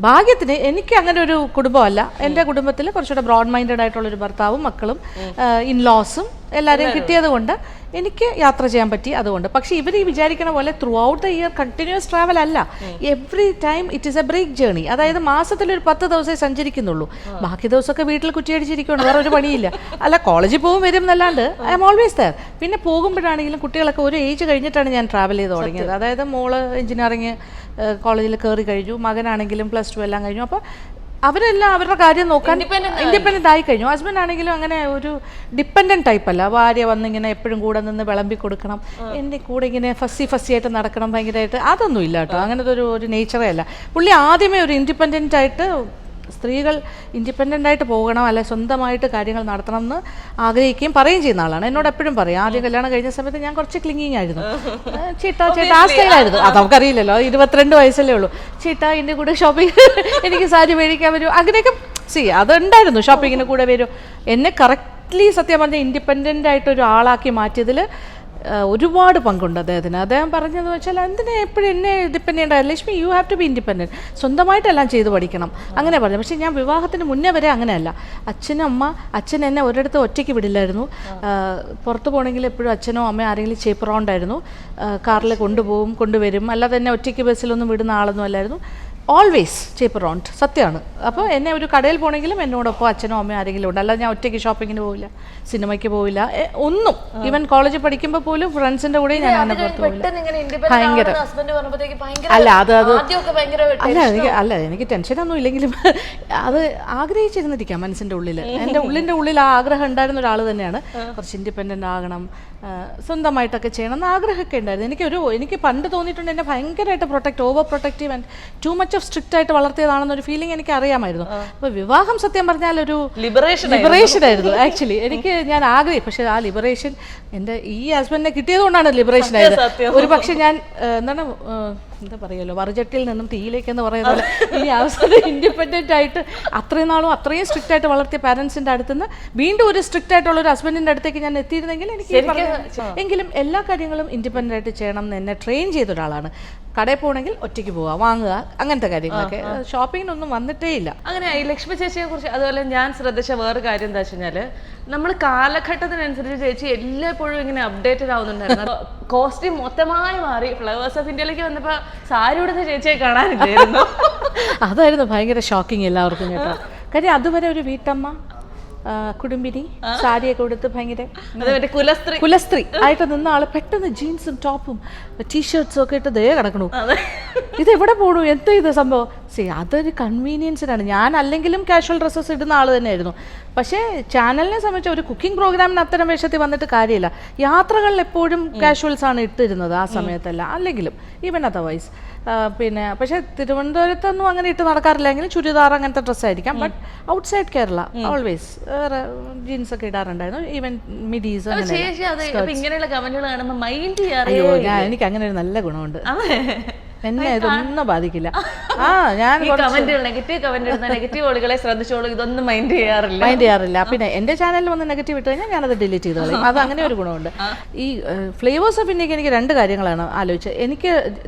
ഭാഗ്യത്തിന് എനിക്ക് അങ്ങനെ ഒരു കുടുംബമല്ല. എൻ്റെ കുടുംബത്തിൽ കുറച്ചുകൂടെ ബ്രോഡ് മൈൻഡഡ് ആയിട്ടുള്ളൊരു ഭർത്താവും മക്കളും ഇൻലോസും എല്ലാവരെയും കിട്ടിയത് കൊണ്ട് എനിക്ക് യാത്ര ചെയ്യാൻ പറ്റി. അതുകൊണ്ട് പക്ഷേ ഇവർ ഈ വിചാരിക്കണ പോലെ throughout the year continuous travel അല്ല. Every time it is a break journey. അതായത് മാസത്തിലൊരു 10 ദിവസമേ സഞ്ചരിക്കുന്നുള്ളൂ. ബാക്കി ദിവസമൊക്കെ വീട്ടിൽ കുറ്റിയടിച്ചിരിക്കുകയാണ്, വേറെ ഒരു പണിയില്ല. അല്ല, കോളേജിൽ പോകും വരും എന്നല്ലാണ്ട് ഐ എം ഓൾവേസ് ദെയർ. പിന്നെ പോകുമ്പോഴാണെങ്കിലും കുട്ടികളൊക്കെ ഒരു ഏജ് കഴിഞ്ഞിട്ടാണ് ഞാൻ ട്രാവൽ ചെയ്ത് തുടങ്ങിയത്. അതായത് മോള് എഞ്ചിനീയറിങ് കോളേജിൽ കയറി കഴിഞ്ഞു, മകനാണെങ്കിലും +2 എല്ലാം കഴിഞ്ഞു. അപ്പോൾ അവരെല്ലാം അവരുടെ കാര്യം നോക്കാൻ ഇൻഡിപെൻഡൻ്റ് ആയി കഴിഞ്ഞു. ഹസ്ബൻഡ് ആണെങ്കിലും അങ്ങനെ ഒരു ഡിപ്പെൻഡൻറ്റ് ടൈപ്പ് അല്ല. ഭാര്യ വന്നിങ്ങനെ എപ്പോഴും കൂടെ നിന്ന് വിളമ്പി കൊടുക്കണം, എൻ്റെ കൂടെ ഇങ്ങനെ ഫസ്സി ആയിട്ട് നടക്കണം ഭയങ്കരമായിട്ട്, അതൊന്നും ഇല്ല കേട്ടോ. അങ്ങനത്തെ ഒരു നേച്ചറേ അല്ല. പുള്ളി ആദ്യമേ ഒരു ഇൻഡിപെൻഡൻ്റ് ആയിട്ട് സ്ത്രീകൾ ഇൻഡിപെൻഡൻ്റ് ആയിട്ട് പോകണം, അല്ലെ സ്വന്തമായിട്ട് കാര്യങ്ങൾ നടത്തണം എന്ന് ആഗ്രഹിക്കുകയും പറയുകയും ചെയ്യുന്ന ആളാണ്. എന്നോട് എപ്പോഴും പറയും. ആദ്യം കല്യാണം കഴിഞ്ഞ സമയത്ത് ഞാൻ കുറച്ച് ക്ലിങ്ങിങ് ആയിരുന്നു. ചേട്ടാ ആ സ്റ്റൈലായിരുന്നു. അത് നമുക്കറിയില്ലല്ലോ, 22 വയസ്സല്ലേ ഉള്ളൂ. ചേട്ടാ എൻ്റെ കൂടെ ഷോപ്പിംഗ് എനിക്ക് സാരി മേടിക്കാൻ വരും, അങ്ങനെയൊക്കെ അതുണ്ടായിരുന്നു. ഷോപ്പിങ്ങിന് കൂടെ വരും. എന്നെ കറക്റ്റ്ലി സത്യം പറഞ്ഞാൽ ഇൻഡിപെൻഡൻ്റ് ആയിട്ടൊരു ആളാക്കി മാറ്റിയതിൽ ഒരുപാട് പങ്കുണ്ട് അദ്ദേഹത്തിന്. അദ്ദേഹം പറഞ്ഞതെന്ന് വെച്ചാൽ എന്തിനാ എപ്പോഴും എന്നെ ഡിപ്പെൻഡ് ചെയ്യേണ്ട, Lakshmi you have to be independent, സ്വന്തമായിട്ടെല്ലാം ചെയ്ത് പഠിക്കണം അങ്ങനെ പറഞ്ഞു. പക്ഷേ ഞാൻ വിവാഹത്തിന് മുന്നേ വരെ അങ്ങനെയല്ല. അച്ഛൻ എന്നെ ഒരിടത്ത് ഒറ്റയ്ക്ക് വിടില്ലായിരുന്നു. പുറത്ത് പോകണമെങ്കിൽ എപ്പോഴും അച്ഛനോ അമ്മയോ ആരെങ്കിലും ചേപ്പറോണ്ടായിരുന്നു. കാറിൽ കൊണ്ടുപോകും കൊണ്ടുവരും, അല്ലാതെ എന്നെ ഒറ്റയ്ക്ക് ബസ്സിലൊന്നും വിടുന്ന ആളൊന്നും അല്ലായിരുന്നു. ഓൾവേസ് ചേപ്പറോണ്ട്, സത്യമാണ്. അപ്പോൾ എന്നെ ഒരു കടയിൽ പോകണമെങ്കിലും എന്നോടൊപ്പം അച്ഛനോ അമ്മയോ ആരെങ്കിലും ഉണ്ട്. അല്ലാതെ ഞാൻ ഒറ്റയ്ക്ക് ഷോപ്പിങ്ങിന് പോവില്ല, സിനിമയ്ക്ക് പോവില്ല, ഒന്നും. ഈവൻ കോളേജിൽ പഠിക്കുമ്പോൾ പോലും ഫ്രണ്ട്സിൻ്റെ കൂടെ ഞാൻ അങ്ങനെ പുറത്ത് പോവില്ല. ഭയങ്കര എനിക്ക് ടെൻഷനൊന്നും ഇല്ലെങ്കിലും അത് ആഗ്രഹിച്ചിരുന്നിരിക്കാം മനസ്സിൻ്റെ ഉള്ളിൽ. എൻ്റെ ഉള്ളിൽ ആ ആഗ്രഹം ഉണ്ടായിരുന്ന ഒരാൾ തന്നെയാണ്. കുറച്ച് ഇൻഡിപെൻഡൻ്റ് ആകണം, സ്വന്തമായിട്ടൊക്കെ ചെയ്യണം എന്ന് ആഗ്രഹമൊക്കെ ഉണ്ടായിരുന്നു. എനിക്ക് പണ്ട് തോന്നിയിട്ടുണ്ട് എന്നെ ഭയങ്കരമായിട്ട് over protective and too much of strict ആയിട്ട് വളർത്തിയതാണെന്നൊരു ഫീലിംഗ് എനിക്ക് അറിയാമായിരുന്നു. അപ്പോൾ വിവാഹം സത്യം പറഞ്ഞാൽ ഒരു ലിബറേഷൻ ആയിരുന്നു ആക്ച്വലി. ഞാൻ ആഗ്രഹിക്കും. പക്ഷേ ആ ലിബറേഷൻ എൻ്റെ ഈ ഹസ്ബൻഡിനെ കിട്ടിയത് കൊണ്ടാണ് ലിബറേഷൻ ആയത്. ഒരു പക്ഷേ ഞാൻ എന്താ പറയുമല്ലോ, വറുചട്ടിയിൽ നിന്നും തീയിലേക്ക് എന്ന് പറയുന്ന പോലെ ഇനി അവസാനം ഇൻഡിപെൻഡൻ്റ് ആയിട്ട് അത്രയും നാളും അത്രയും സ്ട്രിക്റ്റ് ആയിട്ട് വളർത്തിയ പാരൻസിൻ്റെ അടുത്ത് നിന്ന് വീണ്ടും ഒരു സ്ട്രിക്റ്റ് ആയിട്ടുള്ള ഒരു ഹസ്ബൻഡിൻ്റെ അടുത്തേക്ക് ഞാൻ എത്തിയിരുന്നെങ്കിൽ എനിക്ക് എങ്കിലും എല്ലാ കാര്യങ്ങളും ഇൻഡിപെൻഡൻ്റ് ആയിട്ട് ചെയ്യണം എന്ന് എന്നെ ട്രെയിൻ ചെയ്ത ഒരാളാണ്. കടയിൽ പോകണമെങ്കിൽ ഒറ്റയ്ക്ക് പോവുക, വാങ്ങുക, അങ്ങനത്തെ കാര്യങ്ങളൊക്കെ. ഷോപ്പിങ്ങിനൊന്നും വന്നിട്ടേ ഇല്ല. അങ്ങനെ ഈ ലക്ഷ്മി ചേച്ചിയെ കുറിച്ച് അതുപോലെ ഞാൻ ശ്രദ്ധിച്ച വേറെ കാര്യം എന്താ വെച്ച് കഴിഞ്ഞാല് നമ്മൾ കാലഘട്ടത്തിനനുസരിച്ച് ചേച്ചി എല്ലായ്പ്പോഴും ഇങ്ങനെ അപ്ഡേറ്റഡ് ആവുന്നുണ്ടായിരുന്നു. കോസ്റ്റ്യൂം മൊത്തമായി മാറി. ഫ്ലവേഴ്സ് ഓഫ് ഇന്ത്യയിലേക്ക് വന്നപ്പോ സാരി ഉടുത്ത ചേച്ചിയെ കാണാനില്ലായിരുന്നു. അതായിരുന്നു ഭയങ്കര ഷോക്കിങ് എല്ലാവർക്കും കേട്ടോ. കാര്യം അതുവരെ ഒരു വീട്ടമ്മ, കുടുംബിനി, സാരിയൊക്കെ കൊടുത്ത് ഭയങ്കര കുലസ്ത്രീ ആയിട്ട് നിന്ന ആള് പെട്ടെന്ന് ജീൻസും ടോപ്പും ടീഷർട്സും ഒക്കെ ഇട്ട് ദേ കിടക്കണു. ഇത് എവിടെ പോണു, എന്താ ഇത് സംഭവം? അതൊരു കൺവീനിയൻസിനാണ്. ഞാൻ അല്ലെങ്കിലും കാഷ്വൽ ഡ്രസ്സസ് ഇടുന്ന ആൾ തന്നെയായിരുന്നു. പക്ഷേ ചാനലിനെ സംബന്ധിച്ച് ഒരു കുക്കിംഗ് പ്രോഗ്രാമിന് അത്തരം വേഷത്തിൽ വന്നിട്ട് കാര്യമില്ല. യാത്രകളിൽ എപ്പോഴും കാഷ്വൽസ് ആണ് ഇട്ടിരുന്നത് ആ സമയത്തല്ല, അല്ലെങ്കിലും ഈവൻ അതർവൈസ്. പിന്നെ പക്ഷേ തിരുവനന്തപുരത്തൊന്നും അങ്ങനെ ഇട്ട് നടക്കാറില്ലെങ്കിലും ചുരിദാർ അങ്ങനത്തെ ഡ്രസ്സായിരിക്കാം. ബട്ട് ഔട്ട്സൈഡ് കേരള ഓൾവേസ് വേറെ ജീൻസ് ഒക്കെ ഇടാറുണ്ടായിരുന്നു. ഈവൻ മിഡീസ്. ഇങ്ങനെയുള്ള കമന്റുകൾ കാണുമ്പോൾ മൈൻഡ് അയ്യോ, എനിക്ക് അങ്ങനെ ഒരു നല്ല ഗുണമുണ്ട്. എന്നെ ഇതൊന്നും ബാധിക്കില്ല. ഞാൻ നെഗറ്റീവ് കമന്റ് നെഗറ്റീവ് ഓളുകളെ ശ്രദ്ധിച്ചോളൂ, ഇതൊന്നും മൈൻഡ് ചെയ്യാറില്ല. പിന്നെ എന്റെ ചാനലിൽ വന്ന് നെഗറ്റീവ് ഇട്ട് കഴിഞ്ഞാൽ ഞാനത് ഡിലീറ്റ് ചെയ്ത് കളയും. അത് അങ്ങനെ ഒരു ഗുണമുണ്ട്. ഈ ഫ്ലേവേഴ്സ് ഓഫ് ഇന്ത്യക്ക് എനിക്ക് രണ്ട് കാര്യങ്ങളാണ് ആലോചിച്ചത്. എനിക്ക്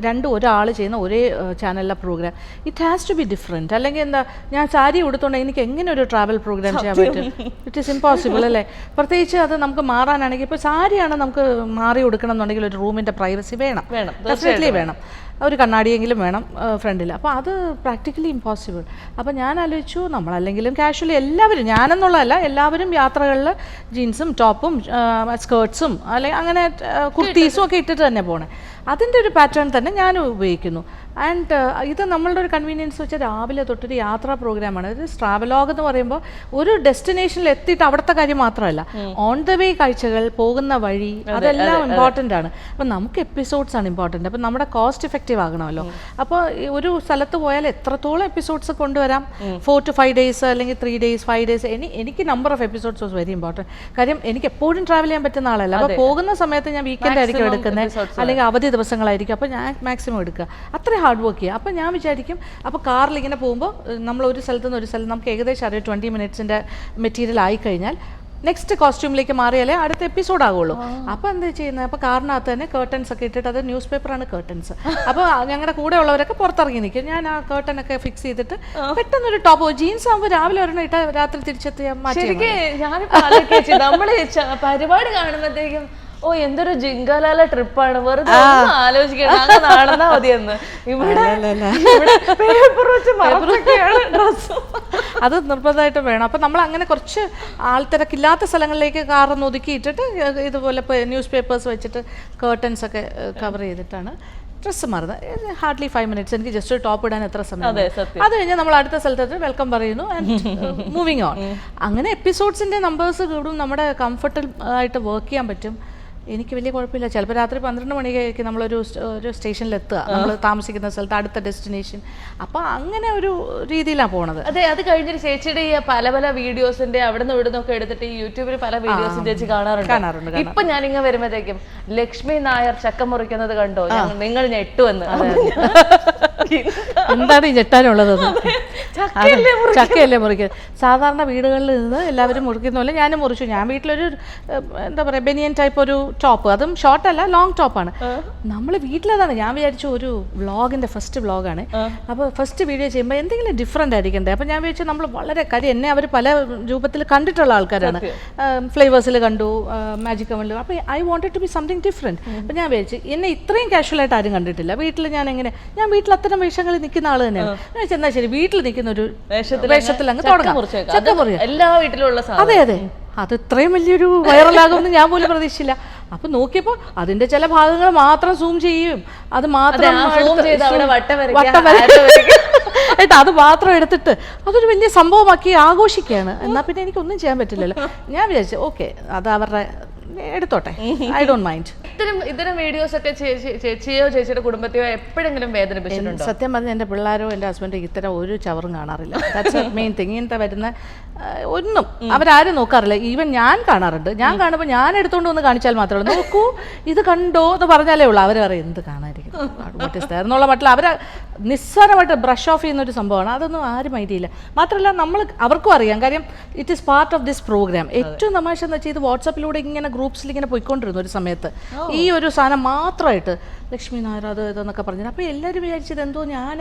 ഒരാൾ ചെയ്യുന്ന ഒരേ ചാനലിലെ programme it has to be different. അല്ലെങ്കിൽ എന്താ, ഞാൻ സാരി ഉടുത്തോണ്ടെങ്കിൽ എനിക്ക് എങ്ങനെ ഒരു ട്രാവൽ പ്രോഗ്രാം ചെയ്യാൻ പറ്റും? ഇറ്റ് ഈസ് ഇമ്പോസിബിൾ അല്ലേ? പ്രത്യേകിച്ച് അത് നമുക്ക് മാറാനാണെങ്കിൽ ഇപ്പോൾ സാരിയാണ് നമുക്ക് മാറി കൊടുക്കണം എന്നുണ്ടെങ്കിൽ ഒരു റൂമിൻ്റെ പ്രൈവസി വേണം, ഡെഫിനറ്റ്ലി വേണം. ഒരു കണ്ണാടിയെങ്കിലും വേണം ഫ്രണ്ടിൽ. അപ്പോൾ അത് പ്രാക്ടിക്കലി ഇമ്പോസിബിൾ. അപ്പോൾ ഞാൻ ആലോചിച്ചു, നമ്മളല്ലെങ്കിലും കാഷ്വലി എല്ലാവരും, ഞാനെന്നുള്ളതല്ല എല്ലാവരും യാത്രകളിൽ ജീൻസും ടോപ്പും സ്കേർട്സും അല്ലെങ്കിൽ അങ്ങനെ കുർത്തീസും ഒക്കെ ഇട്ടിട്ട് തന്നെ പോണേ. അതിൻ്റെ ഒരു പാറ്റേൺ തന്നെ ഞാൻ ഉപയോഗിക്കുന്നു. ആൻഡ് ഇത് നമ്മളുടെ ഒരു കൺവീനിയൻസ് വെച്ചാൽ രാവിലെ തൊട്ടൊരു യാത്രാ പ്രോഗ്രാമാണ്. ഇത് ട്രാവലോഗ് എന്ന് പറയുമ്പോൾ ഒരു ഡെസ്റ്റിനേഷനിൽ എത്തിയിട്ട് അവിടുത്തെ കാര്യം മാത്രമല്ല, ഓൺ ദ വേ കാഴ്ചകൾ, പോകുന്ന വഴി, അതെല്ലാം ഇമ്പോർട്ടൻ്റ് ആണ്. അപ്പം നമുക്ക് എപ്പിസോഡ്സ് ആണ് ഇമ്പോർട്ടൻ്റ്. അപ്പം നമ്മുടെ കോസ്റ്റ് എഫക്റ്റീവ് ആകണമല്ലോ. അപ്പോൾ ഒരു സ്ഥലത്ത് പോയാൽ എത്രത്തോളം എപ്പിസോഡ്സ് കൊണ്ടുവരാം, 4 to 5 days അല്ലെങ്കിൽ 3 days 5 days. എനിക്ക് number of episodes was very important. കാര്യം എനിക്ക് എപ്പോഴും ട്രാവൽ ചെയ്യാൻ പറ്റുന്ന ആളല്ല. അപ്പോൾ പോകുന്ന സമയത്ത് ഞാൻ വീക്കെൻഡ് ആയിരിക്കും എടുക്കുന്നത്, അല്ലെങ്കിൽ അവധി ദിവസങ്ങളായിരിക്കും. അപ്പോൾ ഞാൻ മാക്സിമം എടുക്കുക, അത്ര ഹാർഡ് വർക്ക് ചെയ്യുക. അപ്പോൾ ഞാൻ വിചാരിക്കും, അപ്പോൾ കാറിൽ ഇങ്ങനെ പോകുമ്പോൾ നമ്മൾ ഒരു സ്ഥലത്ത് നിന്ന് ഒരു സ്ഥലത്ത് നമുക്ക് ഏകദേശം അറിയാം 20 minutes മെറ്റീരിയൽ ആയിക്കഴിഞ്ഞാൽ നെക്സ്റ്റ് കോസ്റ്റ്യൂമിലേക്ക് മാറിയാലേ അടുത്ത എപ്പിസോഡ് ആകുള്ളൂ. അപ്പോൾ എന്താ ചെയ്യുന്നത്, അപ്പോൾ കാറിനകത്ത് തന്നെ കേർട്ടൻസ് ഒക്കെ ഇട്ടിട്ട്, അത് ന്യൂസ് പേപ്പറാണ് കേർട്ടൻസ്. അപ്പോൾ ഞങ്ങളുടെ കൂടെ ഉള്ളവരൊക്കെ പുറത്തിറങ്ങി നിൽക്കും. ഞാൻ ആ കേർട്ടനൊക്കെ ഫിക്സ് ചെയ്തിട്ട് പെട്ടെന്നൊരു ടോപ്പ്, ജീൻസ് ആകുമ്പോൾ രാവിലെ ഒരെണ്ണം ഇട്ടാൽ രാത്രി തിരിച്ചെത്തിയാൽ മാറ്റി. നമ്മൾ പരിപാടി കാണുമ്പോഴത്തേക്കും എന്തൊരു ജിങ്കാലാല ട്രിപ്പാണ്, വെറുതെ ആലോചിക്കണം അങ്ങ് നടന്നാ മതിയെന്ന്. ഇവിടെ അത് നിർബന്ധമായിട്ടും വേണം. അപ്പം നമ്മൾ അങ്ങനെ കുറച്ച് ആൾത്തിരക്കില്ലാത്ത സ്ഥലങ്ങളിലേക്ക് കാറൊന്ന് ഒതുക്കിയിട്ടിട്ട് ഇതുപോലെ ന്യൂസ് പേപ്പേഴ്സ് വെച്ചിട്ട് കേർട്ടൻസ് ഒക്കെ കവർ ചെയ്തിട്ടാണ് ഡ്രസ്സ് മാറുന്നത്. Hardly 5 minutes. എനിക്ക് ജസ്റ്റ് ഒരു ടോപ്പ് ഇടാൻ എത്ര സമയം? അത് കഴിഞ്ഞാൽ നമ്മൾ അടുത്ത സ്ഥലത്ത് വെൽക്കം പറയുന്നു ആൻഡ് മൂവിങ് ഓൺ. അങ്ങനെ എപ്പിസോഡ്സിൻ്റെ നമ്പേഴ്സ് കൂടും, നമ്മുടെ കംഫർട്ടബിൾ ആയിട്ട് വർക്ക് ചെയ്യാൻ പറ്റും. എനിക്ക് വലിയ കുഴപ്പമില്ല. ചിലപ്പോൾ രാത്രി 12 മണിക്ക് നമ്മളൊരു സ്റ്റേഷനിലെത്തുക, നമ്മൾ താമസിക്കുന്ന സ്ഥലത്ത് അടുത്ത ഡെസ്റ്റിനേഷൻ. അപ്പോൾ അങ്ങനെ ഒരു രീതിയിലാണ് പോണത്. അതെ, അത് കഴിഞ്ഞൊരു ചേച്ചിയുടെ ഈ പല വീഡിയോസിന്റെ അവിടെ നിന്ന് ഇവിടെ നിന്നൊക്കെ എടുത്തിട്ട് ഈ യൂട്യൂബിൽ പല വീഡിയോസും ചേച്ചി കാണാറുണ്ട്. ഇപ്പൊ ഞാനിങ്ങനെ വരുമ്പോഴത്തേക്കും ലക്ഷ്മി നായർ ചക്ക മുറിക്കുന്നത് കണ്ടോ, നിങ്ങൾ ഞെട്ടുവെന്ന്. എന്താണ് ഈ ഞെട്ടാനുള്ളത്? ചക്കയല്ലേ മുറിക്കുന്നത്. സാധാരണ വീടുകളിൽ നിന്ന് എല്ലാവരും മുറിക്കുന്ന പോലെ ഞാനും മുറിച്ചു. ഞാൻ വീട്ടിലൊരു എന്താ പറയുക, ബനിയൻ ടൈപ്പ് ഒരു ടോപ്പ്, അതും ഷോർട്ടല്ല, ലോങ് ടോപ്പാണ്. നമ്മൾ വീട്ടിലതാണ്. ഞാൻ വിചാരിച്ചു ഒരു വ്ളോഗിൻ്റെ ഫസ്റ്റ് വ്ളോഗാണ്, അപ്പോൾ ഫസ്റ്റ് വീഡിയോ ചെയ്യുമ്പോൾ എന്തെങ്കിലും ഡിഫറെൻ്റ് ആയിരിക്കണ്ടേ. അപ്പോൾ ഞാൻ വിചാരിച്ചു നമ്മൾ വളരെ കാര്യം, എന്നെ അവർ പല രൂപത്തിൽ കണ്ടിട്ടുള്ള ആൾക്കാരാണ്. ഫ്ലേവേഴ്സിൽ കണ്ടു, മാജിക് കമലിൽ. അപ്പോൾ I wanted to be something different. അപ്പോൾ ഞാൻ വിചാരിച്ചു എന്നെ ഇത്രയും കാഷ്വലായിട്ട് ആരും കണ്ടിട്ടില്ല വീട്ടിൽ. ഞാൻ വീട്ടിൽ അത്തരം വേഷങ്ങളിൽ നിൽക്കുന്ന ആൾ തന്നെയാണ്. ഞാൻ വെച്ചാൽ എന്നാൽ ശരി, വീട്ടിൽ നിൽക്കുന്ന ഒരു വേഷത്തിൽ അങ്ങ് തുടങ്ങാം. എല്ലാ വീട്ടിലുള്ള അതെ, അത് ഇത്രയും വലിയൊരു വൈറലാകുമെന്ന് ഞാൻ പോലും പ്രതീക്ഷിച്ചില്ല. അപ്പൊ നോക്കിയപ്പോ അതിന്റെ ചില ഭാഗങ്ങൾ മാത്രം സൂം ചെയ്യും, അത് മാത്രം അത് മാത്രം എടുത്തിട്ട് അതൊരു വലിയ സംഭവമാക്കി ആഘോഷിക്കുകയാണ്. എന്നാൽ പിന്നെ എനിക്കൊന്നും ചെയ്യാൻ പറ്റില്ലല്ലോ. ഞാൻ വിചാരിച്ചു ഓക്കെ, അത് അവരുടെ എടുത്തോട്ടെ, ഐ ഡോണ്ട് മൈൻഡ്. ഇത്തരം വീഡിയോസ് ഒക്കെ ചേച്ചിയോ ചേച്ചിയുടെ കുടുംബത്തെയോ എപ്പോഴെങ്കിലും വേദനിപ്പിച്ചിട്ടുണ്ടോ? സത്യം പറഞ്ഞാൽ എൻ്റെ പിള്ളേരോ എൻ്റെ ഹസ്ബൻഡോ ഇത്തരം ഒരു ചവറും കാണാറില്ല. That's main thing. ഇങ്ങനത്തെ വരുന്ന ഒന്നും അവരാരും നോക്കാറില്ല. ഈവൻ ഞാൻ കാണാറുണ്ട്. ഞാൻ കാണുമ്പോൾ ഞാൻ എടുത്തുകൊണ്ട് വന്ന് കാണിച്ചാൽ മാത്രമേ ഉള്ളൂ. നോക്കൂ ഇത് കണ്ടോ എന്ന് പറഞ്ഞാലേ ഉള്ളൂ. അവർ പറയും എന്ത് കാണാതിരിക്കും എന്നുള്ള മട്ടിൽ അവർ നിസ്സാരമായിട്ട് ബ്രഷ് ഓഫ് ചെയ്യുന്ന ഒരു സംഭവമാണ്. അതൊന്നും ആരും മൈൻഡ് ചെയ്യില്ല. മാത്രമല്ല അവർക്കും അറിയാം, കാര്യം it is part of this programme. ഏറ്റവും തമാശ എന്ന് വെച്ചാൽ ഇത് വാട്സാപ്പിലൂടെ ഇങ്ങനെ ഗ്രൂപ്പ്സിൽ ഇങ്ങനെ പോയിക്കൊണ്ടിരുന്നു ഒരു സമയത്ത്, ഈ ഒരു സാധനം മാത്രമായിട്ട് ലക്ഷ്മി നായർ അത് ഇതെന്നൊക്കെ പറഞ്ഞു. അപ്പോൾ എല്ലാവരും വിചാരിച്ചത് എന്തോ ഞാൻ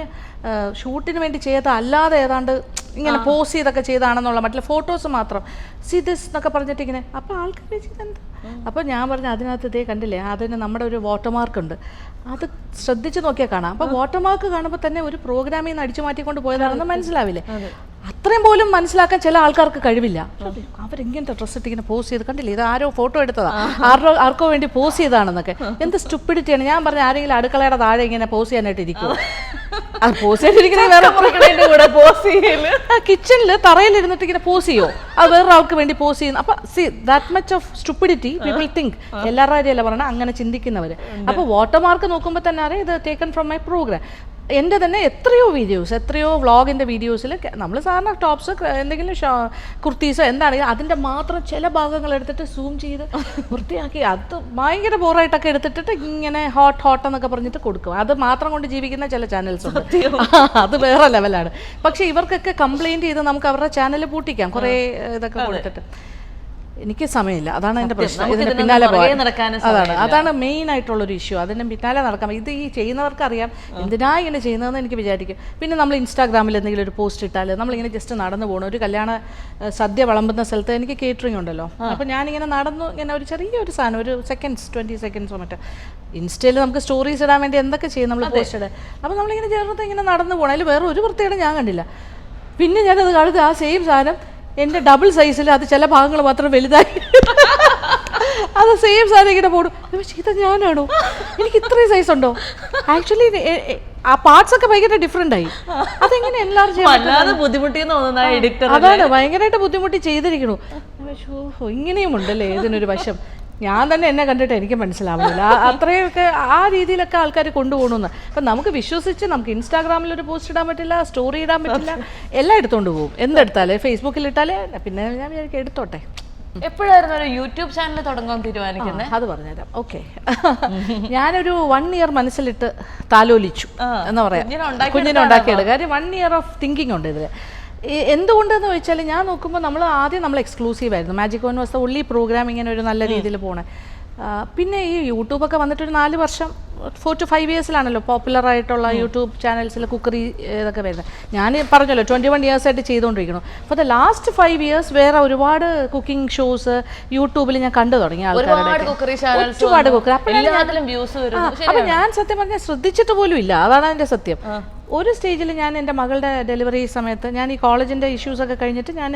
ഷൂട്ടിന് വേണ്ടി ചെയ്ത അല്ലാതെ ഏതാണ്ട് ഇങ്ങനെ പോസ് ചെയ്തൊക്കെ ചെയ്താണെന്നുള്ള മറ്റുള്ള ഫോട്ടോസ് മാത്രം സി ദിസ് എന്നൊക്കെ പറഞ്ഞിട്ട് ഇങ്ങനെ. അപ്പോൾ ആൾക്കാർ വെച്ചത് എന്താ? അപ്പോൾ ഞാൻ പറഞ്ഞു അതിനകത്ത് ഇതേ കണ്ടില്ലേ, അതിന് നമ്മുടെ ഒരു വാട്ടർമാർക്ക് ഉണ്ട്, അത് ശ്രദ്ധിച്ച് നോക്കിയാൽ കാണാം. അപ്പോൾ വാട്ടർമാർക്ക് കാണുമ്പോൾ തന്നെ ഒരു പ്രോഗ്രാമിൽ നിന്ന് അടിച്ചു മാറ്റിക്കൊണ്ട് പോയതാണെന്ന് മനസ്സിലാവില്ലേ? അത്രയും പോലും മനസ്സിലാക്കാൻ ചില ആൾക്കാർക്ക് കഴിവില്ല. അവരെങ്ങനത്തെ ഡ്രസ്സ് ഇട്ട് ഇങ്ങനെ പോസ് ചെയ്ത് കണ്ടില്ലേ, ഇത് ആരോ ഫോട്ടോ എടുത്തതാ, ആർക്കോ വേണ്ടി പോസ് ചെയ്താണെന്നൊക്കെ. എന്ത് സ്റ്റുപ്പിഡിറ്റിയാണ്. ഞാൻ പറഞ്ഞ ആരെങ്കിലും അടുക്കളയുടെ താഴെ ഇങ്ങനെ പോസ് ചെയ്യാനായിട്ട് ഇരിക്കും. അത് പോസ് ചെയ്തിരിക്കുന്ന വേറെ കൂടെ പോസ് ചെയ്യല്, കിച്ചണിൽ തറയിലിരുന്നിട്ട് ഇങ്ങനെ പോസ് ചെയ്യോ, അത് വേറൊരാൾക്ക് വേണ്ടി പോസ് ചെയ്യുന്നു. അപ്പൊ C that much of stupidity people think. എല്ലാവരുടെ കാര്യമല്ല പറഞ്ഞാൽ അങ്ങനെ ചിന്തിക്കുന്നവർ. അപ്പോൾ വാട്ടർമാർക്ക് നോക്കുമ്പോൾ തന്നെ അറിയാം ഇത് ടേക്കൺ ഫ്രം മൈ പ്രോഗ്രാം. എൻ്റെ തന്നെ എത്രയോ വീഡിയോസ്, എത്രയോ വ്ളോഗിൻ്റെ വീഡിയോസിൽ നമ്മൾ സാധാരണ ടോപ്സ് എന്തെങ്കിലും കുർത്തീസോ എന്താണെങ്കിലും അതിൻ്റെ മാത്രം ചില ഭാഗങ്ങൾ എടുത്തിട്ട് സൂം ചെയ്ത് വൃത്തിയാക്കി അത് ഭയങ്കര ബോറായിട്ടൊക്കെ എടുത്തിട്ട് ഇങ്ങനെ ഹോട്ട് എന്നൊക്കെ പറഞ്ഞിട്ട് കൊടുക്കും. അത് മാത്രം കൊണ്ട് ജീവിക്കുന്ന ചില ചാനൽസ് ഉണ്ട്. അത് വേറെ ലെവലാണ്. പക്ഷേ ഇവർക്കൊക്കെ കംപ്ലയിൻറ്റ് ചെയ്ത് നമുക്ക് അവരുടെ ചാനൽ പൂട്ടിക്കാം കുറേ ഇതൊക്കെ കൊടുത്തിട്ട്. എനിക്ക് സമയമില്ല, അതാണ് എൻ്റെ പ്രശ്നം. ഇതിന് പിന്നാലെ അതാണ് മെയിൻ ആയിട്ടുള്ളൊരു ഇഷ്യൂ. അതിന് പിന്നാലെ നടക്കാം. ഇത് ഈ ചെയ്യുന്നവർക്ക് അറിയാം എന്തിനാ ഇങ്ങനെ ചെയ്യുന്നതെന്ന് എനിക്ക് വിചാരിക്കും. പിന്നെ നമ്മൾ ഇൻസ്റ്റാഗ്രാമിൽ എന്തെങ്കിലും ഒരു പോസ്റ്റ് ഇട്ടാൽ നമ്മളിങ്ങനെ ജസ്റ്റ് നടന്നു പോകണം. ഒരു കല്യാണ സദ്യ വിളമ്പുന്ന സ്ഥലത്ത് എനിക്ക് കേറ്ററിംഗ് ഉണ്ടല്ലോ, അപ്പോൾ ഞാനിങ്ങനെ നടന്നു ഇങ്ങനെ ഒരു ചെറിയൊരു സാധനം ഒരു 20 സെക്കൻഡ്സോ മറ്റോ ഇൻസ്റ്റയിൽ നമുക്ക് സ്റ്റോറീസ് ഇടാൻ വേണ്ടി എന്തൊക്കെ ചെയ്യും നമ്മൾ പോസ്റ്റ് ഇടാൻ. അപ്പോൾ നമ്മളിങ്ങനെ ചേർത്ത് ഇങ്ങനെ നടന്നു പോകണം. അതിൽ വേറെ ഒരു വൃത്തിയുടെ ഞാൻ കണ്ടില്ല. പിന്നെ ഞാനത് കാണുന്നത് ആ സെയിം സാധനം എൻ്റെ ഡബിൾ സൈസിൽ അത് ചില ഭാഗങ്ങൾ മാത്രം വലുതായി അത് സെയിം സാധനം ഇങ്ങനെ പോടും. ഇത് ഞാനാണോ? എനിക്ക് ഇത്രയും സൈസ് ഉണ്ടോ? ആക്ച്വലി ആ പാർട്സ് ഒക്കെ ഭയങ്കര ഡിഫറെന്റ് ആയി. അതെങ്ങനെ എല്ലാവരും അതാണ് ഭയങ്കരമായിട്ട് ബുദ്ധിമുട്ടി ചെയ്തിരിക്കണു. ഇങ്ങനെയും ഉണ്ടല്ലേ ഇതിനൊരു വശം. ഞാൻ തന്നെ എന്നെ കണ്ടിട്ട് എനിക്ക് മനസ്സിലാവുന്നില്ല. അത്രയൊക്കെ ആ രീതിയിലൊക്കെ ആൾക്കാർ കൊണ്ടുപോകണമെന്ന്. അപ്പം നമുക്ക് വിശ്വസിച്ച് നമുക്ക് ഇൻസ്റ്റാഗ്രാമിൽ ഒരു പോസ്റ്റ് ഇടാൻ പറ്റില്ല, സ്റ്റോറി ഇടാൻ പറ്റില്ല, എല്ലാം എടുത്തുകൊണ്ട് പോകും. എന്തെടുത്താലേ ഫേസ്ബുക്കിൽ ഇട്ടാലേ പിന്നെ ഞാൻ വിചാരിക്കും എടുത്തോട്ടെ. എപ്പോഴായിരുന്നു ഒരു യൂട്യൂബ് ചാനൽ തുടങ്ങാൻ തീരുമാനിക്കുന്നത്? അത് പറഞ്ഞുതരാം. ഓക്കെ, ഞാനൊരു 1 ഇയർ മനസ്സിലിട്ട് താലോലിച്ചു എന്ന് പറയാം. കുഞ്ഞിനെ ഉണ്ടാക്കിയെടുക്കുക. കാര്യം 1 ഇയർ ഓഫ് തിങ്കിങ് ഉണ്ട് ഇതിൽ. എന്തുകൊണ്ടെന്ന് ചോദിച്ചാൽ ഞാൻ നോക്കുമ്പോൾ നമ്മൾ എക്സ്ക്ലൂസീവ് ആയിരുന്നു. Magic one was the only programme ഇങ്ങനെ ഒരു നല്ല രീതിയിൽ പോണേ. പിന്നെ ഈ യൂട്യൂബൊക്കെ വന്നിട്ടൊരു 4 വർഷം 4 to 5 ഇയേഴ്സിലാണല്ലോ പോപ്പുലറായിട്ടുള്ള യൂട്യൂബ് ചാനൽസിൽ കുക്കറി ഇതൊക്കെ വരുന്നത്. ഞാൻ പറഞ്ഞല്ലോ 21 ഇയേഴ്സായിട്ട് ചെയ്തുകൊണ്ടിരിക്കുന്നു. ഫോർ ദ ലാസ്റ്റ് 5 ഇയേഴ്സ് വേറെ ഒരുപാട് കുക്കിംഗ് ഷോസ് യൂട്യൂബിൽ ഞാൻ കണ്ടു തുടങ്ങി. ഒരുപാട് കുക്കറി. അപ്പം ഞാൻ സത്യം പറഞ്ഞാൽ ശ്രദ്ധിച്ചിട്ട് പോലും ഇല്ല. അതാണ് അതിൻ്റെ സത്യം. ഒരു സ്റ്റേജിൽ ഞാൻ എൻ്റെ മകളുടെ ഡെലിവറി സമയത്ത് ഞാൻ ഈ കോളേജിൻ്റെ ഇഷ്യൂസൊക്കെ കഴിഞ്ഞിട്ട് ഞാൻ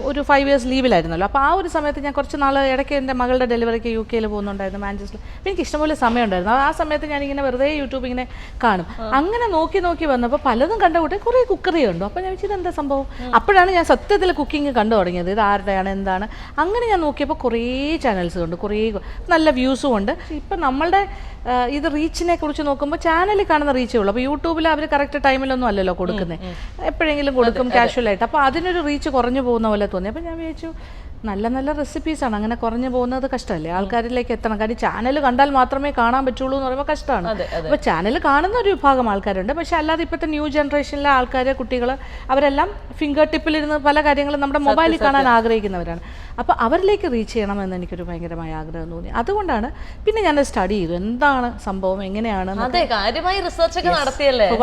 ഒരു 5 ഇയേഴ്സ് ലീവിലായിരുന്നല്ലോ. അപ്പോൾ ആ ഒരു സമയത്ത് ഞാൻ കുറച്ച് നാൾ ഇടയ്ക്ക് എൻ്റെ മകളുടെ ഡെലിവറിക്ക് UK പോകുന്നുണ്ടായിരുന്നു, മാഞ്ചസ്റ്ററിൽ. അപ്പോൾ എനിക്ക് ഇഷ്ടംപോലെ സമയമുണ്ടായിരുന്നു. ആ സമയത്ത് ഞാനിങ്ങനെ വെറുതെ യൂട്യൂബ് ഇങ്ങനെ കാണും. അങ്ങനെ നോക്കി വന്നപ്പോൾ പലതും കണ്ട കൂട്ടെ കുറേ കുക്കറി കണ്ടു. അപ്പോൾ ഞാൻ വെച്ചത് എന്താ സംഭവം? അപ്പോഴാണ് ഞാൻ സത്യത്തിൽ കുക്കിംഗ് കണ്ടു തുടങ്ങിയത്. ഇത് ആരുടെയാണ് എന്താണ് അങ്ങനെ ഞാൻ നോക്കിയപ്പോൾ കുറേ ചാനൽസ് ഉണ്ട്, കുറേ നല്ല വ്യൂസും ഉണ്ട്. ഇപ്പം നമ്മളുടെ ഇത് റീച്ചിനെ കുറിച്ച് നോക്കുമ്പോൾ ചാനലിൽ കാണുന്ന റീച്ചേ ഉള്ളൂ. അപ്പോൾ യൂട്യൂബിൽ അവർ കറക്റ്റ് ടൈമിലൊന്നും അല്ലല്ലോ കൊടുക്കുന്നത്, എപ്പോഴെങ്കിലും കൊടുക്കും കാഷ്വലായിട്ട്. അപ്പോൾ അതിനൊരു റീച്ച് കുറഞ്ഞു പോകുന്ന പോലെ തോന്നി. അപ്പോൾ ഞാൻ വിചാരിച്ചു നല്ല റെസിപ്പീസാണ്, അങ്ങനെ കുറഞ്ഞു പോകുന്നത് കഷ്ടമല്ലേ, ആൾക്കാരിലേക്ക് എത്തണം. കാര്യം ചാനൽ കണ്ടാൽ മാത്രമേ കാണാൻ പറ്റുള്ളൂ എന്ന് പറയുമ്പോൾ കഷ്ടമാണ്. അപ്പോൾ ചാനൽ കാണുന്ന ഒരു വിഭാഗം ആൾക്കാരുണ്ട്. പക്ഷേ അല്ലാതെ ഇപ്പോഴത്തെ ന്യൂ ജനറേഷനിലെ ആൾക്കാർ, കുട്ടികൾ, അവരെല്ലാം ഫിംഗർ ടിപ്പിലിരുന്ന് പല കാര്യങ്ങളും നമ്മുടെ മൊബൈലിൽ കാണാൻ ആഗ്രഹിക്കുന്നവരാണ്. അപ്പോൾ അവരിലേക്ക് റീച്ച് ചെയ്യണമെന്ന് എനിക്കൊരു ഭയങ്കരമായ ആഗ്രഹം തോന്നി. അതുകൊണ്ടാണ് പിന്നെ ഞാൻ സ്റ്റഡി ചെയ്തു എന്താണ് സംഭവം, എങ്ങനെയാണ്.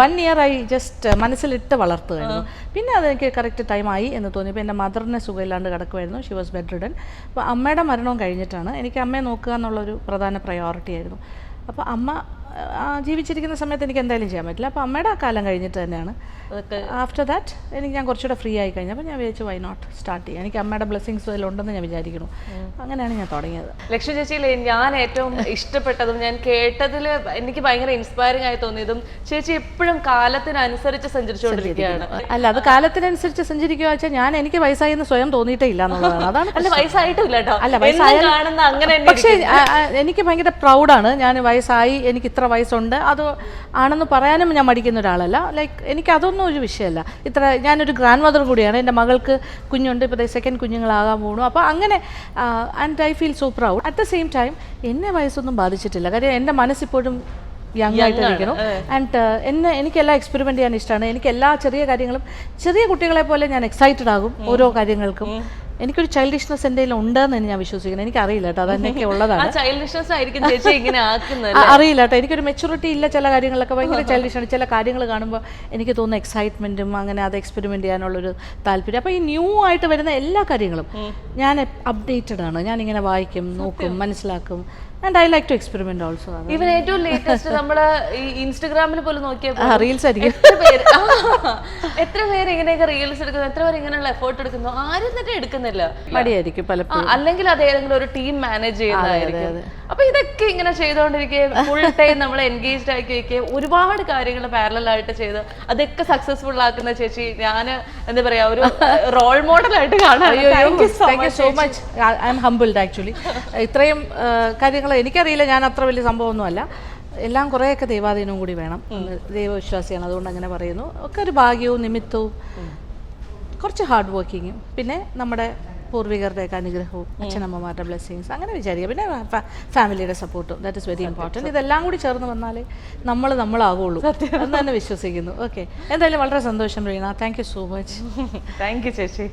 1 ഇയർ ആയി ജസ്റ്റ് മനസ്സിലിട്ട് വളർത്തുമായിരുന്നു. പിന്നെ അതെനിക്ക് കറക്റ്റ് ടൈമായി എന്ന് തോന്നിയപ്പോൾ എൻ്റെ മദറിനെ സുഖമില്ലാണ്ട് കിടക്കുമായിരുന്നു. She was bedridden. അപ്പോൾ അമ്മയുടെ മരണവും കഴിഞ്ഞിട്ടാണ് എനിക്ക് അമ്മയെ നോക്കുക എന്നുള്ളൊരു പ്രധാന പ്രയോറിറ്റി ആയിരുന്നു. അപ്പോൾ അമ്മ ജീവിച്ചിരിക്കുന്ന സമയത്ത് എനിക്ക് എന്തായാലും ചെയ്യാൻ പറ്റില്ല. അപ്പോൾ അമ്മയുടെ ആ കാലം കഴിഞ്ഞിട്ട് തന്നെയാണ്. ആഫ്റ്റർ ദാറ്റ് ഞാൻ കുറച്ചുകൂടെ ഫ്രീ ആയി കഴിഞ്ഞപ്പോൾ ഞാൻ വിചാരിച്ചു വൈ നോട്ട് സ്റ്റാർട്ട് ചെയ്യാം. എനിക്ക് അമ്മയുടെ ബ്ലെസ്സിങ്സ് അതിലുണ്ടെന്ന് ഞാൻ വിചാരിക്കുന്നു. അങ്ങനെയാണ് ഞാൻ തുടങ്ങിയത്. ലക്ഷ്മി ചേച്ചിയിൽ ഞാൻ ഏറ്റവും ഇഷ്ടപ്പെട്ടതും ഞാൻ കേട്ടതിൽ എനിക്ക് ഭയങ്കര ഇൻസ്പയറിംഗ് ആയി തോന്നിയതും ചേച്ചി എപ്പോഴും കാലത്തിനനുസരിച്ച് സഞ്ചരിച്ചുകൊണ്ടിരിക്കുകയാണ്. അല്ല, അത് കാലത്തിനനുസരിച്ച് സഞ്ചരിക്കുക വെച്ചാൽ ഞാൻ എനിക്ക് വയസ്സായി എന്ന് സ്വയം തോന്നിയിട്ടേ ഇല്ല എന്നുള്ളതാണ്. അതാണ് അല്ല, വയസ്സായിട്ടില്ല കേട്ടോ. അല്ല, വയസ്സായ കാണുന്ന അങ്ങനെ പക്ഷേ എനിക്ക് ഭയങ്കര പ്രൗഡാണ്. ഞാൻ വയസ്സായി, എനിക്ക് ഇത്ര വയസ്സുണ്ട് അത് ആണെന്ന് പറയാനും ഞാൻ മടിക്കുന്ന ഒരാളല്ല. ലൈക്ക് എനിക്ക് അതൊന്നും ഒരു വിഷയമല്ല. ഞാനൊരു ഗ്രാൻഡ് മദർ കൂടിയാണ്. എൻ്റെ മകൾക്ക് കുഞ്ഞുണ്ട്, ഇപ്പോൾ സെക്കൻഡ് കുഞ്ഞുങ്ങളാകാൻ പോകുന്നു. അപ്പോൾ അങ്ങനെ and I feel so proud. At the same time എന്നെ വയസ്സൊന്നും ബാധിച്ചിട്ടില്ല. കാര്യം എൻ്റെ മനസ്സിപ്പോഴും യങ് ആയിട്ടിരിക്കണം. ആൻഡ് എനിക്കെല്ലാം എക്സ്പെരിമെൻ്റ് ചെയ്യാൻ ഇഷ്ടമാണ്. എനിക്ക് എല്ലാ ചെറിയ കാര്യങ്ങളും ചെറിയ കുട്ടികളെ പോലെ ഞാൻ എക്സൈറ്റഡ് ആകും ഓരോ കാര്യങ്ങൾക്കും. എനിക്കൊരു ചൈൽഡിഷ്നെസ് എൻ്റെ ഉണ്ടെന്ന് ഞാൻ വിശ്വസിക്കുന്നത്. എനിക്കറിയില്ല കേട്ടോ, അതെന്നൊക്കെ ഉള്ളതാണ്. അറിയില്ല കേട്ടോ, എനിക്കൊരു മെച്ചൂരിറ്റി ഇല്ല. ചില കാര്യങ്ങളൊക്കെ ഭയങ്കര ചൈൽഡിഷാണ്. ചില കാര്യങ്ങൾ കാണുമ്പോൾ എനിക്ക് തോന്നുന്ന എക്സൈറ്റ്മെൻറ്റും അങ്ങനെ അത് എക്സ്പെരിമെൻറ്റ് ചെയ്യാനുള്ളൊരു താല്പര്യം. അപ്പോൾ ഈ ന്യൂ ആയിട്ട് വരുന്ന എല്ലാ കാര്യങ്ങളും ഞാൻ അപ്ഡേറ്റഡ് ആണ്. ഞാനിങ്ങനെ വായിക്കും, നോക്കും, മനസ്സിലാക്കും. And I like to experiment also. Even ഏറ്റവും ലേറ്റസ്റ്റ് നമ്മള് ഈ ഇൻസ്റ്റഗ്രാമിൽ പോലും നോക്കിയപ്പോൾ റീൽസ് ആയിരിക്കും. എത്ര പേര് ഇങ്ങനെയൊക്കെ റീൽസ് എടുക്കുന്നു, എത്ര പേര് ഇങ്ങനെയുള്ള എഫേർട്ട് എടുക്കുന്നു. ആരും തന്നെ എടുക്കുന്നില്ല. മടിയായിരിക്കും പലപ്പോഴും. അല്ലെങ്കിൽ അത് ഏതെങ്കിലും ഒരു ടീം മാനേജ് ചെയ്യുന്നതായിരിക്കും. അപ്പൊ ഇതൊക്കെ ഇങ്ങനെ ചെയ്തുകൊണ്ടിരിക്കുക, ഫുൾ ടൈം നമ്മൾ എൻഗേജ്ഡ് ആക്കി വെക്കുക, ഒരുപാട് കാര്യങ്ങൾ പാരലൽ ആയിട്ട് ചെയ്ത് അതൊക്കെ സക്സസ്ഫുൾ ആക്കുന്ന ചേച്ചി ഞാൻ എന്താ പറയാ ഒരു റോൾ മോഡൽ ആയിട്ട് കാണാം. Thank you so much. I am humbled actually. ഇത്രയും കാര്യങ്ങൾ എനിക്കറിയില്ല, ഞാൻ അത്ര വലിയ സംഭവമൊന്നുമല്ല. എല്ലാം കുറേയൊക്കെ ദൈവാധീനവും കൂടി വേണം. ദൈവവിശ്വാസിയാണ്, അതുകൊണ്ട് അങ്ങനെ പറയുന്നു. ഒക്കെ ഒരു ഭാഗ്യവും നിമിത്തവും കുറച്ച് ഹാർഡ് വർക്കിങ്ങും പിന്നെ നമ്മുടെ പൂർവികരുടെയൊക്കെ അനുഗ്രഹവും അച്ഛനമ്മമാരുടെ ബ്ലെസ്സിങ്സ് അങ്ങനെ വിചാരിക്കുക. പിന്നെ ഫാമിലിയുടെ സപ്പോർട്ടും, ദാറ്റ് ഇസ് വെരി ഇമ്പോർട്ടൻറ്റ്. ഇതെല്ലാം കൂടി ചേർന്ന് വന്നാലേ നമ്മളാകുള്ളൂ എന്ന് തന്നെ വിശ്വസിക്കുന്നു. ഓക്കെ, എന്തായാലും വളരെ സന്തോഷം Reena. Thank you so much. Thank you ചേച്ചി.